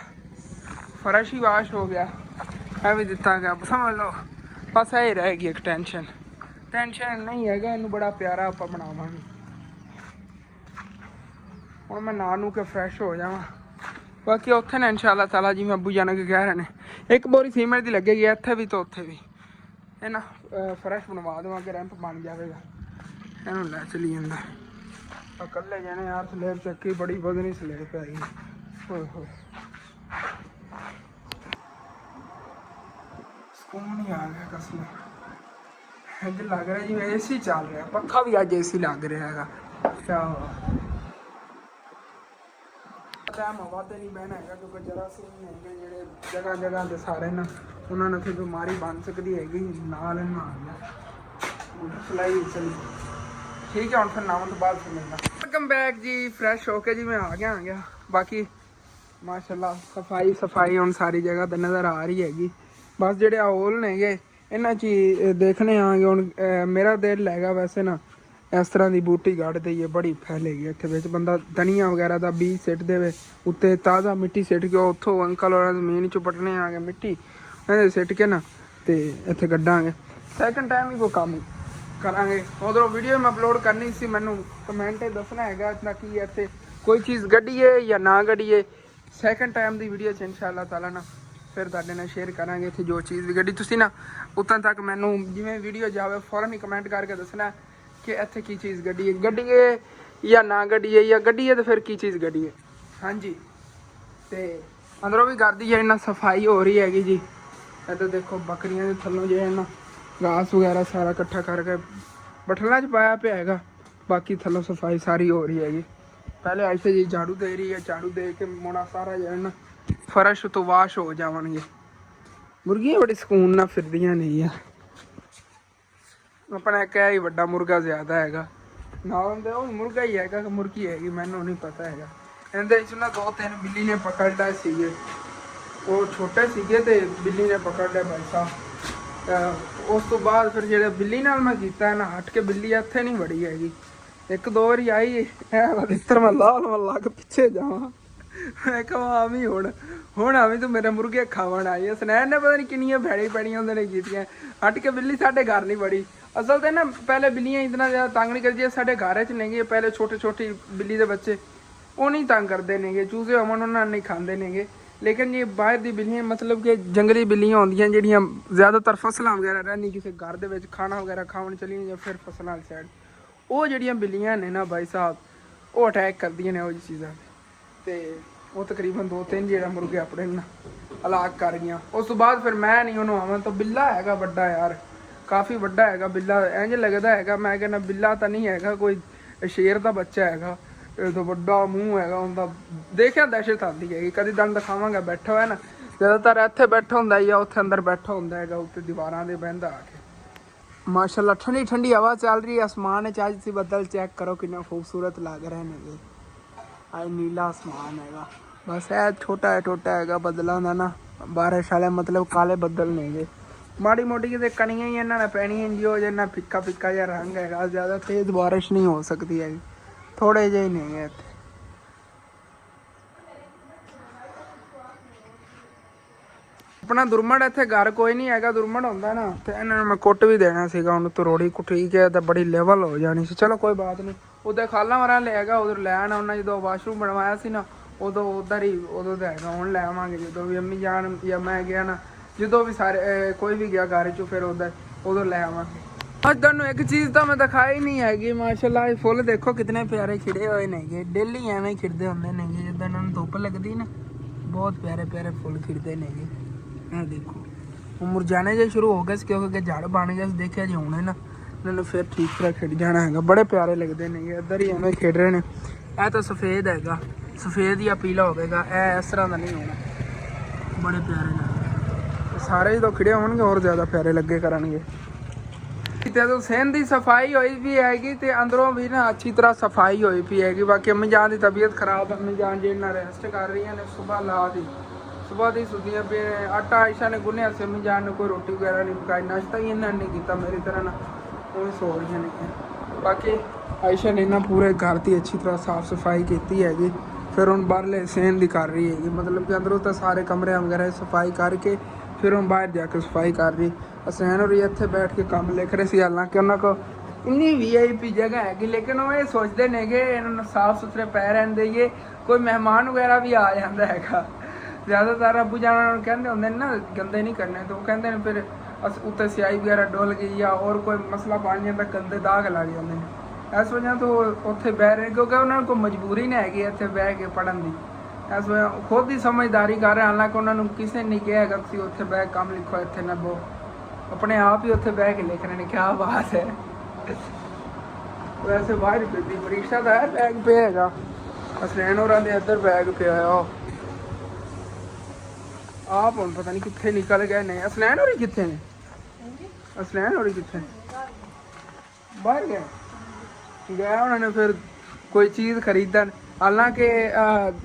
फर्श ही वाश हो गया, है भी दिता गया, समझ लो। बस यही रहेगी एक टेंशन, टेंशन नहीं है, इनू बड़ा प्यारा आप बनावांगे। हुण मैं नहा नू के फ्रैश हो जावां। बाकी उत्थे ने इंशाअल्लाह ताला जी मैं अब्बू जाने के कह रहे हैं, एक बोरी सीमेंट की लगेगी इत्थे भी तो उत्थे भी, है ना। फ्रैश बनवा देवांगे, रैंप बन जाएगा, इनू लै चली जांदा। कल्ले जाने यार, स्लैब चक्की बड़ी वजनी स्लैब है, सुकून ही आ गया कसम। इंज लग रहा जी एसी चल रहा, पक्खा भी अज एसी लग रहा है। क्या टाइम हवा तो नहीं बहना है, क्योंकि जरासीम है ਜਿਹੜੇ जगह जगह के सारे ना, उन्होंने फिर बीमारी बन सकती हैगी नाल ना आ गया सिलाई चली। ठीक है, हम फिर नाम तो बाद फिर मिलना। वेलकम बैक जी, फ्रैश होके जी मैं आ गया। बाकी माशाल्लाह सफाई सफाई हम सारी जगह तो नज़र आ रही हैगी। बस जेडे होल ने गे इन्हां च देखने आगे हुण मेरा दिल लैगा वैसे ना इस तरह की बूटी गढ़ दईए, बड़ी फैलेगी इत्थे विच। बंदा धनिया वगैरह का बीज सिट दे, उत्ते ताज़ा मिट्टी सिट के उत्थों अंकल और जमीन चों पटने आ गए मिट्टी सिट के ना, तो इत्थे गड्डांगे। सैकेंड टाइम ही कोई काम करांगे। उधरों वीडियो मैं अपलोड करनी सी, मैनू कमेंट दसना है इतना कि इत्थे कोई चीज़ गड्ढीए या ना गड्ढीए। सैकेंड टाइम की वीडियो इंशाअल्लाह ताला ना ਫਿਰ ਤੁਹਾਡੇ ਨਾਲ ਸ਼ੇਅਰ ਕਰਾਂਗੇ ਇੱਥੇ ਜੋ ਚੀਜ਼ ਵੀ ਗੱਡੀ। ਤੁਸੀਂ ਨਾ ਉਦੋਂ ਤੱਕ ਮੈਨੂੰ ਜਿਵੇਂ ਵੀਡੀਓ ਜਾਵੇ ਫੌਰਨ ਹੀ ਕਮੈਂਟ ਕਰਕੇ ਦੱਸਣਾ ਕਿ ਇੱਥੇ ਕੀ ਚੀਜ਼ ਗੱਡੀ ਹੈ ਜਾਂ ਨਾ ਗੱਡੀ ਹੈ, ਜਾਂ ਗੱਡੀ ਹੈ ਤਾਂ ਫਿਰ ਕੀ ਚੀਜ਼ ਗੱਡੀ ਹੈ। ਹਾਂਜੀ, ਤੇ ਅੰਦਰੋਂ ਵੀ ਕਰਦੀ ਹੈ ਇਹਨਾਂ ਸਫਾਈ ਹੋ ਰਹੀ ਹੈਗੀ ਜੀ। ਇੱਧਰ ਦੇਖੋ ਬੱਕਰੀਆਂ ਦੇ ਥੱਲੋਂ ਜਿਹੜਾ ਨਾ ਘਾਸ ਵਗੈਰਾ ਸਾਰਾ ਇਕੱਠਾ ਕਰਕੇ ਬਠਲਾਂ 'ਚ ਪਾਇਆ ਪਿਆ ਹੈਗਾ। ਬਾਕੀ ਥੱਲੋਂ ਸਫਾਈ ਸਾਰੀ ਹੋ ਰਹੀ ਹੈਗੀ। ਪਹਿਲੇ ਐਸੇ ਜੀ ਝਾੜੂ ਦੇ ਰਹੀ ਹੈ, ਝਾੜੂ ਦੇ ਕੇ ਮੋਣਾ ਸਾਰਾ ਜਿਹੜਾ ਨਾ ਫਰਸ਼ ਤੋਂ ਵਾਸ਼ ਹੋ ਜਾਵਣਗੇ। ਮੁਰਗੀਆਂ ਬੜੀ ਸਕੂਨ ਨਾਲ ਫਿਰਦੀਆਂ ਨੇ ਯਾਰ। ਆਪਣਾ ਇੱਕ ਹੀ ਵੱਡਾ ਮੁਰਗਾ ਜ਼ਿਆਦਾ ਹੈਗਾ ਨਾਲ ਦੇ, ਉਹ ਮੁਰਗਾ ਹੀ ਹੈਗਾ ਕਿ ਮੁਰਗੀ ਹੈਗੀ ਮੈਨੂੰ ਨਹੀਂ ਪਤਾ ਹੈਗਾ। ਇਹਦੇ ਵਿੱਚ ਨਾ 2-3 ਬਿੱਲੀ ਨੇ ਪਕੜ ਲਏ ਸੀਗੇ, ਉਹ ਛੋਟੇ ਸੀਗੇ ਤੇ ਬਿੱਲੀ ਨੇ ਪਕੜ ਲਿਆ ਭਾਈ ਸਾਹਿਬ। ਉਸ ਤੋਂ ਬਾਅਦ ਫਿਰ ਜਿਹੜੇ ਬਿੱਲੀ ਨਾਲ ਮੈਂ ਕੀਤਾ ਨਾ ਹਟ ਕੇ, ਬਿੱਲੀ ਇੱਥੇ ਨਹੀਂ ਵੜੀ ਹੈਗੀ। 1-2 ਵਾਰੀ ਆਈ ਇੱਧਰ ਮੈਂ ਲਾ ਕੇ ਪਿੱਛੇ ਜਾਵਾਂ। ਮੈਂ ਕਿਹਾ ਆਵੀਂ ਹੁਣ ਆਵੀਂ ਤੂੰ ਮੇਰੇ ਮੁਰਗੇ ਖਾਵਣ ਆਈ ਹੈ। ਸੁਨੈਣ ਨੇ ਪਤਾ ਨਹੀਂ ਕਿੰਨੀਆਂ ਪੈੜੀਆਂ ਉਹਦੇ ਨੇ ਕੀਤੀਆਂ। ਹਟ ਕੇ ਬਿੱਲੀ ਸਾਡੇ ਘਰ ਨਹੀਂ ਵੜੀ। ਅਸਲ ਤੇ ਨਾ ਪਹਿਲੇ ਬਿੱਲੀਆਂ ਇਤਨਾ ਜ਼ਿਆਦਾ ਤੰਗ ਨਹੀਂ ਕਰਦੀਆਂ। ਸਾਡੇ ਘਰ 'ਚ ਨੇਗੇ ਪਹਿਲੇ ਛੋਟੇ ਬਿੱਲੀ ਦੇ ਬੱਚੇ, ਉਹ ਨਹੀਂ ਤੰਗ ਕਰਦੇ ਨੇਗੇ। ਚੂਜ਼ੇ ਅਮਨ ਉਹਨਾਂ ਨਹੀਂ ਖਾਂਦੇ ਨੇਗੇ। ਲੇਕਿਨ ਜੇ ਬਾਹਰ ਦੀ ਬਿੱਲੀਆਂ ਮਤਲਬ ਕਿ ਜੰਗਲੀ ਬਿੱਲੀਆਂ ਹੁੰਦੀਆਂ ਜਿਹੜੀਆਂ ਜ਼ਿਆਦਾਤਰ ਫਸਲਾਂ ਵਗੈਰਾ ਰਹਿੰਦੀ ਕਿਸੇ ਘਰ ਦੇ ਵਿੱਚ ਖਾਣਾ ਵਗੈਰਾ ਖਾਣ ਚਲੀਆਂ ਜਾਂ ਫਿਰ ਫਸਲਾਂ ਵਾਲੀ ਸਾਈਡ, ਉਹ ਜਿਹੜੀਆਂ ਬਿੱਲੀਆਂ ਨੇ ਨਾ ਭਾਈ ਸਾਹਿਬ ਉਹ ਅਟੈਕ ਕਰਦੀਆਂ ਨੇ ਉਹ ਜਿਹੀ ਚੀਜ਼ਾਂ। ਤੇ ਉਹ ਤਕਰੀਬਨ 2-3 ਜਿਹੜਾ ਮੁਰਗੇ ਆਪਣੇ ਨਾ ਹਲਾਕ ਕਰ ਗਈਆਂ। ਉਸ ਤੋਂ ਬਾਅਦ ਫਿਰ ਮੈਂ ਨਹੀਂ ਉਹਨੂੰ ਆਵਾਂ ਤਾਂ ਬਿੱਲਾ ਹੈਗਾ ਵੱਡਾ ਯਾਰ, ਕਾਫੀ ਵੱਡਾ ਹੈਗਾ ਬਿੱਲਾ। ਇੰਝ ਲੱਗਦਾ ਹੈਗਾ ਮੈਂ ਕਹਿੰਦਾ ਬਿੱਲਾ ਤਾਂ ਨਹੀਂ ਹੈਗਾ, ਕੋਈ ਸ਼ੇਰ ਦਾ ਬੱਚਾ ਹੈਗਾ। ਇਹ ਤੋਂ ਵੱਡਾ ਮੂੰਹ ਹੈਗਾ ਉਹਦਾ, ਦੇਖਿਆ ਦਹਿਸ਼ਤ ਆਉਂਦੀ ਹੈਗੀ। ਕਦੀ ਦੰਦ ਦਿਖਾਵਾਂਗਾ ਬੈਠਾ ਹੋਇਆ ਨਾ, ਜ਼ਿਆਦਾਤਰ ਇੱਥੇ ਬੈਠਾ ਹੁੰਦਾ ਜਾਂ ਉੱਥੇ ਅੰਦਰ ਬੈਠਾ ਹੁੰਦਾ ਹੈਗਾ ਉੱਤੇ ਦੀਵਾਰਾਂ ਦੇ ਬਹਿੰਦਾ ਆ ਕੇ। ਮਾਸ਼ਾਅੱਲਾ ਠੰਡੀ ਹਵਾ ਚੱਲ ਰਹੀ ਹੈ। ਅਸਮਾਨ ਚ ਅੱਜ ਤੁਸੀਂ ਬੱਦਲ ਚੈੱਕ ਕਰੋ ਕਿੰਨਾ ਖੂਬਸੂਰਤ ਲੱਗ ਰਹੇ ਨੇ। ਅੱਜ ਨੀਲਾ ਅਸਮਾਨ ਹੈਗਾ, ਬਸ ਇਹ ਛੋਟਾ ਹੈਗਾ ਬੱਦਲਾਂ ਦਾ ਨਾ, ਬਾਰਿਸ਼ ਵਾਲੇ ਮਤਲਬ ਕਾਲੇ ਬੱਦਲ ਨੇਗੇ। ਮਾੜੀ ਮੋਟੀ ਕਿਤੇ ਕਣੀਆਂ ਹੀ ਇਹਨਾਂ ਨੇ ਪੈਣੀਆਂ ਜੀ। ਉਹ ਜਿੰਨਾ ਫਿੱਕਾ ਜਿਹਾ ਰੰਗ ਹੈਗਾ, ਜ਼ਿਆਦਾ ਤੇਜ਼ ਬਾਰਿਸ਼ ਨਹੀਂ ਹੋ ਸਕਦੀ ਹੈਗੀ, ਥੋੜੇ ਜਿਹੇ ਨੇਗੇ ਇੱਥੇ। ਆਪਣਾ ਦੁਰਮੜ ਇੱਥੇ ਘਰ ਕੋਈ ਨਹੀਂ ਹੈਗਾ। ਦੁਰਮੜ ਹੁੰਦਾ ਨਾ ਤੇ ਇਹਨਾਂ ਨੂੰ ਮੈਂ ਕੁੱਟ ਵੀ ਦੇਣਾ ਸੀਗਾ ਉਹਨੂੰ ਤਰੋੜੀ ਠੀਕ ਹੈ ਤਾਂ ਬੜੀ ਲੈਵਲ ਹੋ ਜਾਣੀ ਸੀ। ਚਲੋ ਕੋਈ ਬਾਤ ਨਹੀਂ। ਉਹਦੇ ਖਾਲਾਂ ਵਾਰਾਂ ਲਿਆਗਾ ਉਧਰ ਲੈ ਆਣਾ ਉਹਨਾਂ। ਜਦੋਂ ਵਾਸ਼ਰੂਮ ਬਣਵਾਇਆ ਸੀ ਨਾ ਉਦੋਂ ਤਾਂ ਹੈਗਾ। ਹੁਣ ਲੈ ਆਵਾਂਗੇ ਜਦੋਂ ਵੀ ਅੰਮੀ ਜਾਨ ਜਾਂ ਮੈਂ ਗਿਆ ਨਾ, ਜਦੋਂ ਵੀ ਸਾਰੇ ਕੋਈ ਵੀ ਗਿਆ ਘਰ 'ਚੋਂ ਫਿਰ ਉਦੋਂ ਲੈ ਆਵਾਂਗੇ। ਅੱਜ ਤੁਹਾਨੂੰ ਇੱਕ ਚੀਜ਼ ਤਾਂ ਮੈਂ ਦਿਖਾਈ ਨਹੀਂ ਹੈਗੀ। ਮਾਸ਼ਾਅੱਲਾ ਇਹ ਫੁੱਲ ਦੇਖੋ ਕਿਤਨੇ ਪਿਆਰੇ ਖਿੜੇ ਹੋਏ ਨੇਗੇ। ਡੇਲੀ ਐਵੇਂ ਹੀ ਖਿੜਦੇ ਹੁੰਦੇ ਨੇਗੇ ਜਿੱਦਾਂ ਇਹਨਾਂ ਨੂੰ ਧੁੱਪ ਲੱਗਦੀ ਨਾ। ਬਹੁਤ ਪਿਆਰੇ ਫੁੱਲ ਖਿੜਦੇ ਨੇਗੇ। ਇਹ ਦੇਖੋ ਹੁਣ ਮੁਰਝਾਣੇ ਜੇ ਸ਼ੁਰੂ ਹੋ ਗਏ ਸੀ ਕਿਉਂਕਿ ਝੜ ਬਣ ਗਿਆ ਸੀ। ਦੇਖਿਆ ਜੀ ਹੁਣੇ ਨਾ ਇਹਨਾਂ ਨੂੰ ਫਿਰ ਠੀਕ ਤਰ੍ਹਾਂ ਖਿੜ ਜਾਣਾ ਹੈਗਾ। ਬੜੇ ਪਿਆਰੇ ਲੱਗਦੇ ਨੇਗੇ। ਇੱਧਰ ਹੀ ਐਵੇਂ ਖੇਡ ਰਹੇ ਨੇ। ਇਹ ਤਾਂ ਸਫੇਦ ਹੈਗਾ, ਸਫੇਦ ਜਾਂ ਪੀਲਾ ਹੋਵੇਗਾ। ਇਹ ਇਸ ਤਰ੍ਹਾਂ ਦਾ ਨਹੀਂ ਹੋਣਾ। ਬੜੇ ਪਿਆਰੇ ਲੱਗਦੇ ਸਾਰੇ। ਜਦੋਂ ਖਿੜੇ ਹੋਣਗੇ ਹੋਰ ਜ਼ਿਆਦਾ ਪਿਆਰੇ ਲੱਗੇ ਕਰਨਗੇ। ਜਦੋਂ ਸਹਿਣ ਦੀ ਸਫਾਈ ਹੋਈ ਵੀ ਹੈਗੀ ਤੇ ਅੰਦਰੋਂ ਵੀ ਨਾ ਅੱਛੀ ਤਰ੍ਹਾਂ ਸਫਾਈ ਹੋਈ ਪਈ ਹੈਗੀ। ਬਾਕੀ ਅੰਮੀ ਜਾਨ ਦੀ ਤਬੀਅਤ ਖਰਾਬ ਹੈ। ਅੰਮੀ ਜਾਨ ਜੀ ਨਾਲ ਰੈਸਟ ਕਰ ਰਹੀਆਂ ਨੇ। ਸੁਬਾਹ ਦੀ ਸੁੱਤੀਆਂ ਪਈਆਂ। ਆਟਾ ਆਇਸ਼ਾ ਨੇ ਗੁੰਨਿਆ ਸੀ। ਅੰਮੀ ਜਾਨ ਨੇ ਕੋਈ ਰੋਟੀ ਵਗੈਰਾ ਨਹੀਂ ਪਕਾਈ, ਨਾਸ਼ਤਾ ਹੀ ਇਹਨਾਂ ਨੇ ਕੀਤਾ ਮੇਰੀ ਤਰ੍ਹਾਂ ਨਾ। ਉਹ ਸੋ ਰਹੀਆਂ ਨੇ। ਬਾਕੀ ਆਇਸ਼ਾ ਨੇ ਨਾ ਪੂਰੇ ਘਰ ਦੀ ਅੱਛੀ ਤਰ੍ਹਾਂ ਸਾਫ਼ ਸਫਾਈ ਕੀਤੀ ਹੈਗੀ। ਫਿਰ ਹੁਣ ਬਾਹਰਲੇ ਸਹਿਣ ਦੀ ਕਰ ਰਹੀ ਹੈਗੀ, ਮਤਲਬ ਕਿ ਅੰਦਰੋਂ ਤਾਂ ਸਾਰੇ ਕਮਰਿਆਂ ਵਗੈਰਾ ਸਫਾਈ ਕਰਕੇ ਫਿਰ ਹੁਣ ਬਾਹਰ ਜਾ ਕੇ ਸਫਾਈ ਕਰ ਰਹੀ। ਅਸੈਨ ਹੋਰੀ ਇੱਥੇ ਬੈਠ ਕੇ ਕੰਮ ਲਿਖ ਰਹੇ ਸੀ। ਹਾਲਾਂਕਿ ਉਹਨਾਂ ਕੋਲ ਇੰਨੀ VIP ਜਗ੍ਹਾ ਹੈਗੀ, ਲੇਕਿਨ ਉਹ ਇਹ ਸੋਚਦੇ ਨੇਗੇ ਇਹਨਾਂ ਨੂੰ ਸਾਫ਼ ਸੁਥਰੇ ਪੈ ਰਹਿਣ ਦੇਈਏ। ਕੋਈ ਮਹਿਮਾਨ ਵਗੈਰਾ ਵੀ ਆ ਜਾਂਦਾ ਹੈਗਾ। ਜ਼ਿਆਦਾਤਰ ਅੱਬੂ ਜਾਨ ਉਹਨਾਂ ਨੂੰ ਕਹਿੰਦੇ ਹੁੰਦੇ ਨੇ ਨਾ ਗੰਦੇ ਨਹੀਂ ਕਰਨੇ, ਤਾਂ ਉਹ ਕਹਿੰਦੇ ਨੇ ਫਿਰ ਉੱਤੇ ਸਿਆਹੀ ਵਗੈਰਾ ਡੁੱਲ ਗਈ ਜਾਂ ਹੋਰ ਕੋਈ ਮਸਲਾ ਬਣ ਜਾਂਦਾ, ਗੰਦੇ ਦਾਗ ਲੱਗ ਜਾਂਦੇ ਨੇ। ਇਸ ਵਜ੍ਹਾ ਤੋਂ ਉੱਥੇ ਬਹਿ ਰਹੇ ਕਿਉਂਕਿ ਉਹਨਾਂ ਨੂੰ ਕੋਈ ਮਜਬੂਰੀ ਨਹੀਂ ਹੈਗੀ ਇੱਥੇ ਬਹਿ ਕੇ ਪੜ੍ਹਨ ਦੀ। ਇਸ ਵਜ੍ਹਾ ਖੁਦ ਹੀ ਸਮਝਦਾਰੀ ਕਰ ਰਹੇ। ਹਾਲਾਂਕਿ ਉਹਨਾਂ ਨੂੰ ਕਿਸੇ ਨੇ ਕਿਹਾ ਹੈਗਾ ਤੁਸੀਂ ਉੱਥੇ ਬਹਿ ਕੰਮ ਲਿਖੋ, ਇੱਥੇ ਨਾ ਬੋ, ਆਪਣੇ ਆਪ ਹੀ ਉੱਥੇ ਬਹਿ ਕੇ ਲਿਖ ਰਹੇ ਨੇ। ਕਿਆ ਬਾਤ ਹੈ। ਵੈਸੇ ਬਾਹਰ ਫਿਰਦੀ ਪਰੀक्षा ਦਾ ਹੈ ਬੈਗ ਪਿਆ ਹੈਗਾ। ਅਸਨੈਨ ਹੋਰਾਂ ਦੇ ਇੱਧਰ ਬੈਗ ਪਿਆ ਆ। ਆਪ ਹੁਣ ਪਤਾ ਨਹੀਂ ਕਿੱਥੇ ਨਿਕਲ ਗਏ ਨੇ। ਅਸਨੈਨ ਹੋਰੀ ਕਿੱਥੇ ਨੇ? ਅਸਨੈਨ ਹੋਰੀ ਕਿੱਥੇ? ਬਾਹਰ ਗਏ ਉਹਨਾਂ ਨੇ ਫਿਰ ਕੋਈ ਚੀਜ਼ ਖਰੀਦਣ। ਹਾਲਾਂਕਿ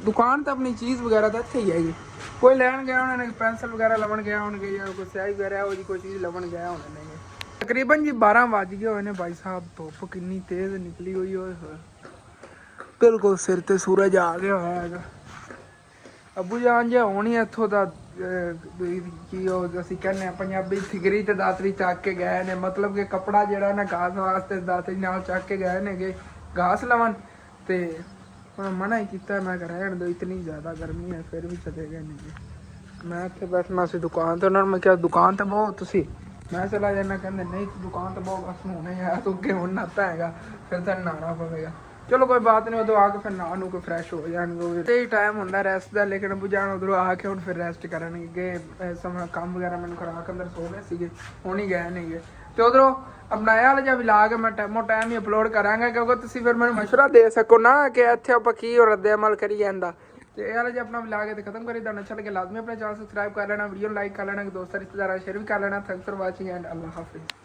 ਦੁਕਾਨ ਤਾਂ ਆਪਣੀ ਚੀਜ਼ ਵਗੈਰਾ ਤਾਂ ਇੱਥੇ ਹੀ ਹੈਗੀ। ਕੋਈ ਲੈਣ ਗਿਆ ਉਹਨਾਂ ਨੇ, ਪੈਨਸਲ ਵਗੈਰਾ ਲਵਣ ਗਿਆ ਹੋਣਗੇ ਜਾਂ ਕੋਈ ਸਿਆਹੀ ਵਗੈਰਾ ਉਹ ਜੀ ਕੋਈ ਚੀਜ਼ ਲਵਣ ਗਿਆ ਹੋਣੇ ਨੇ। ਤਕਰੀਬਨ ਜੀ 12 ਵੱਜ ਗਏ ਹੋਏ ਨੇ ਭਾਈ ਸਾਹਿਬ। ਧੁੱਪ ਕਿੰਨੀ ਤੇਜ਼ ਨਿਕਲੀ ਹੋਈ ਹੋਏ ਬਿਲਕੁਲ ਸਿਰ ਤੇ ਸੂਰਜ ਆ ਗਿਆ ਹੋਇਆ ਹੈਗਾ। ਅੱਬੂ ਜਾਨ ਜੇ ਹੋਣੀ ਇੱਥੋਂ ਦਾ ਕੀ ਉਹ ਅਸੀਂ ਕਹਿੰਦੇ ਹਾਂ ਪੰਜਾਬੀ ਥਿਗਰੀ ਤੇ ਦਾਤਰੀ ਚੱਕ ਕੇ ਗਏ ਨੇ। ਮਤਲਬ ਕਿ ਕੱਪੜਾ ਜਿਹੜਾ ਨਾ ਘਾਸ ਵਾਸਤੇ ਦਾਤਰੀ ਨਾਲ ਚੱਕ ਕੇ ਗਏ ਨੇਗੇ ਘਾਸ ਲਵਣ। ਤੇ ਹੁਣ ਮਨਾ ਹੀ ਕੀਤਾ ਮੈਂ ਕਿਹਾ ਰਹਿਣ ਦਿਓ, ਇਤਨੀ ਜ਼ਿਆਦਾ ਗਰਮੀ ਹੈ ਫਿਰ ਵੀ ਚਲੇ ਗਏ ਨੇਗੇ। ਮੈਂ ਇੱਥੇ ਬੈਠਣਾ ਸੀ ਦੁਕਾਨ ਤੇ, ਉਹਨਾਂ ਨੂੰ ਮੈਂ ਕਿਹਾ ਦੁਕਾਨ ਤੇ ਬਹੁਤ ਤੁਸੀਂ, ਮੈਂ ਚਲਾ ਜਾਣਾ, ਕਹਿੰਦੇ ਨਹੀਂ ਦੁਕਾਨ ਤੇ ਬਹੁਤ ਬਸ ਹੁਣੇ ਆਇਆ ਤੂੰ ਅੱਗੇ ਹੁਣ ਨਹਾਤਾ ਹੈਗਾ, ਫਿਰ ਤਾਂ ਨਹਾਉਣਾ ਪਵੇਗਾ। ਚਲੋ ਕੋਈ ਬਾਤ ਨਹੀਂ, ਉਦੋਂ ਆ ਕੇ ਫਿਰ ਨਹਾ ਨੂੰ ਕੇ ਫਰੈਸ਼ ਹੋ ਜਾਣਗੇ, ਤੇ ਹੀ ਟਾਈਮ ਹੁੰਦਾ ਰੈਸਟ ਦਾ। ਲੇਕਿਨ ਬੁਝਾਣ ਉਧਰੋਂ ਆ ਕੇ ਹੁਣ ਫਿਰ ਰੈਸਟ ਕਰਨਗੇ। ਇਸ ਸਮੇਂ ਕੰਮ ਵਗੈਰਾ ਮੈਨੂੰ ਕਰਾ ਕੇ ਅੰਦਰ ਸੋ ਗਏ ਸੀਗੇ, ਹੁਣ ਹੀ ਗਏ ਨੇਗੇ। ਤੇ ਉਧਰੋਂ ਆਪਣਾ ਇਹ ਵਾਲਾ ਜਿਹਾ ਵਲੌਗ ਮੈਂ ਟਾਈਮ ਹੀ ਅਪਲੋਡ ਕਰਾਂਗਾ, ਕਿਉਂਕਿ ਤੁਸੀਂ ਫਿਰ ਮੈਨੂੰ ਮਸ਼ਵਰਾ ਦੇ ਸਕੋ ਨਾ ਕਿ ਇੱਥੇ ਆਪਾਂ ਕੀ ਰੱਦੇ ਅਮਲ ਕਰੀ ਜਾਂਦਾ। ਤੇ ਇਹ ਵਾਲਾ ਜੇ ਆਪਣਾ ਵਲੌਗ ਹੈ ਤੇ ਖਤਮ ਕਰੀ, ਤੁਹਾਨੂੰ ਅੱਛਾ ਲੱਗੇ ਲਾਜ਼ਮੀ ਆਪਣੇ ਚੈਨਲ ਸਬਸਕ੍ਰਾਈਬ ਕਰ ਲੈਣਾ, ਵੀਡੀਓ ਲਾਈਕ ਕਰ ਲੈਣਾ, ਦੋਸਤਾਂ ਰਿਸ਼ਤੇਦਾਰਾਂ ਸ਼ੇਅਰ ਵੀ ਕਰ ਲੈਣਾ। ਥੈਂਕਸ ਫॉर ਵਾचिंग एंड अल्लाह हाफिज़।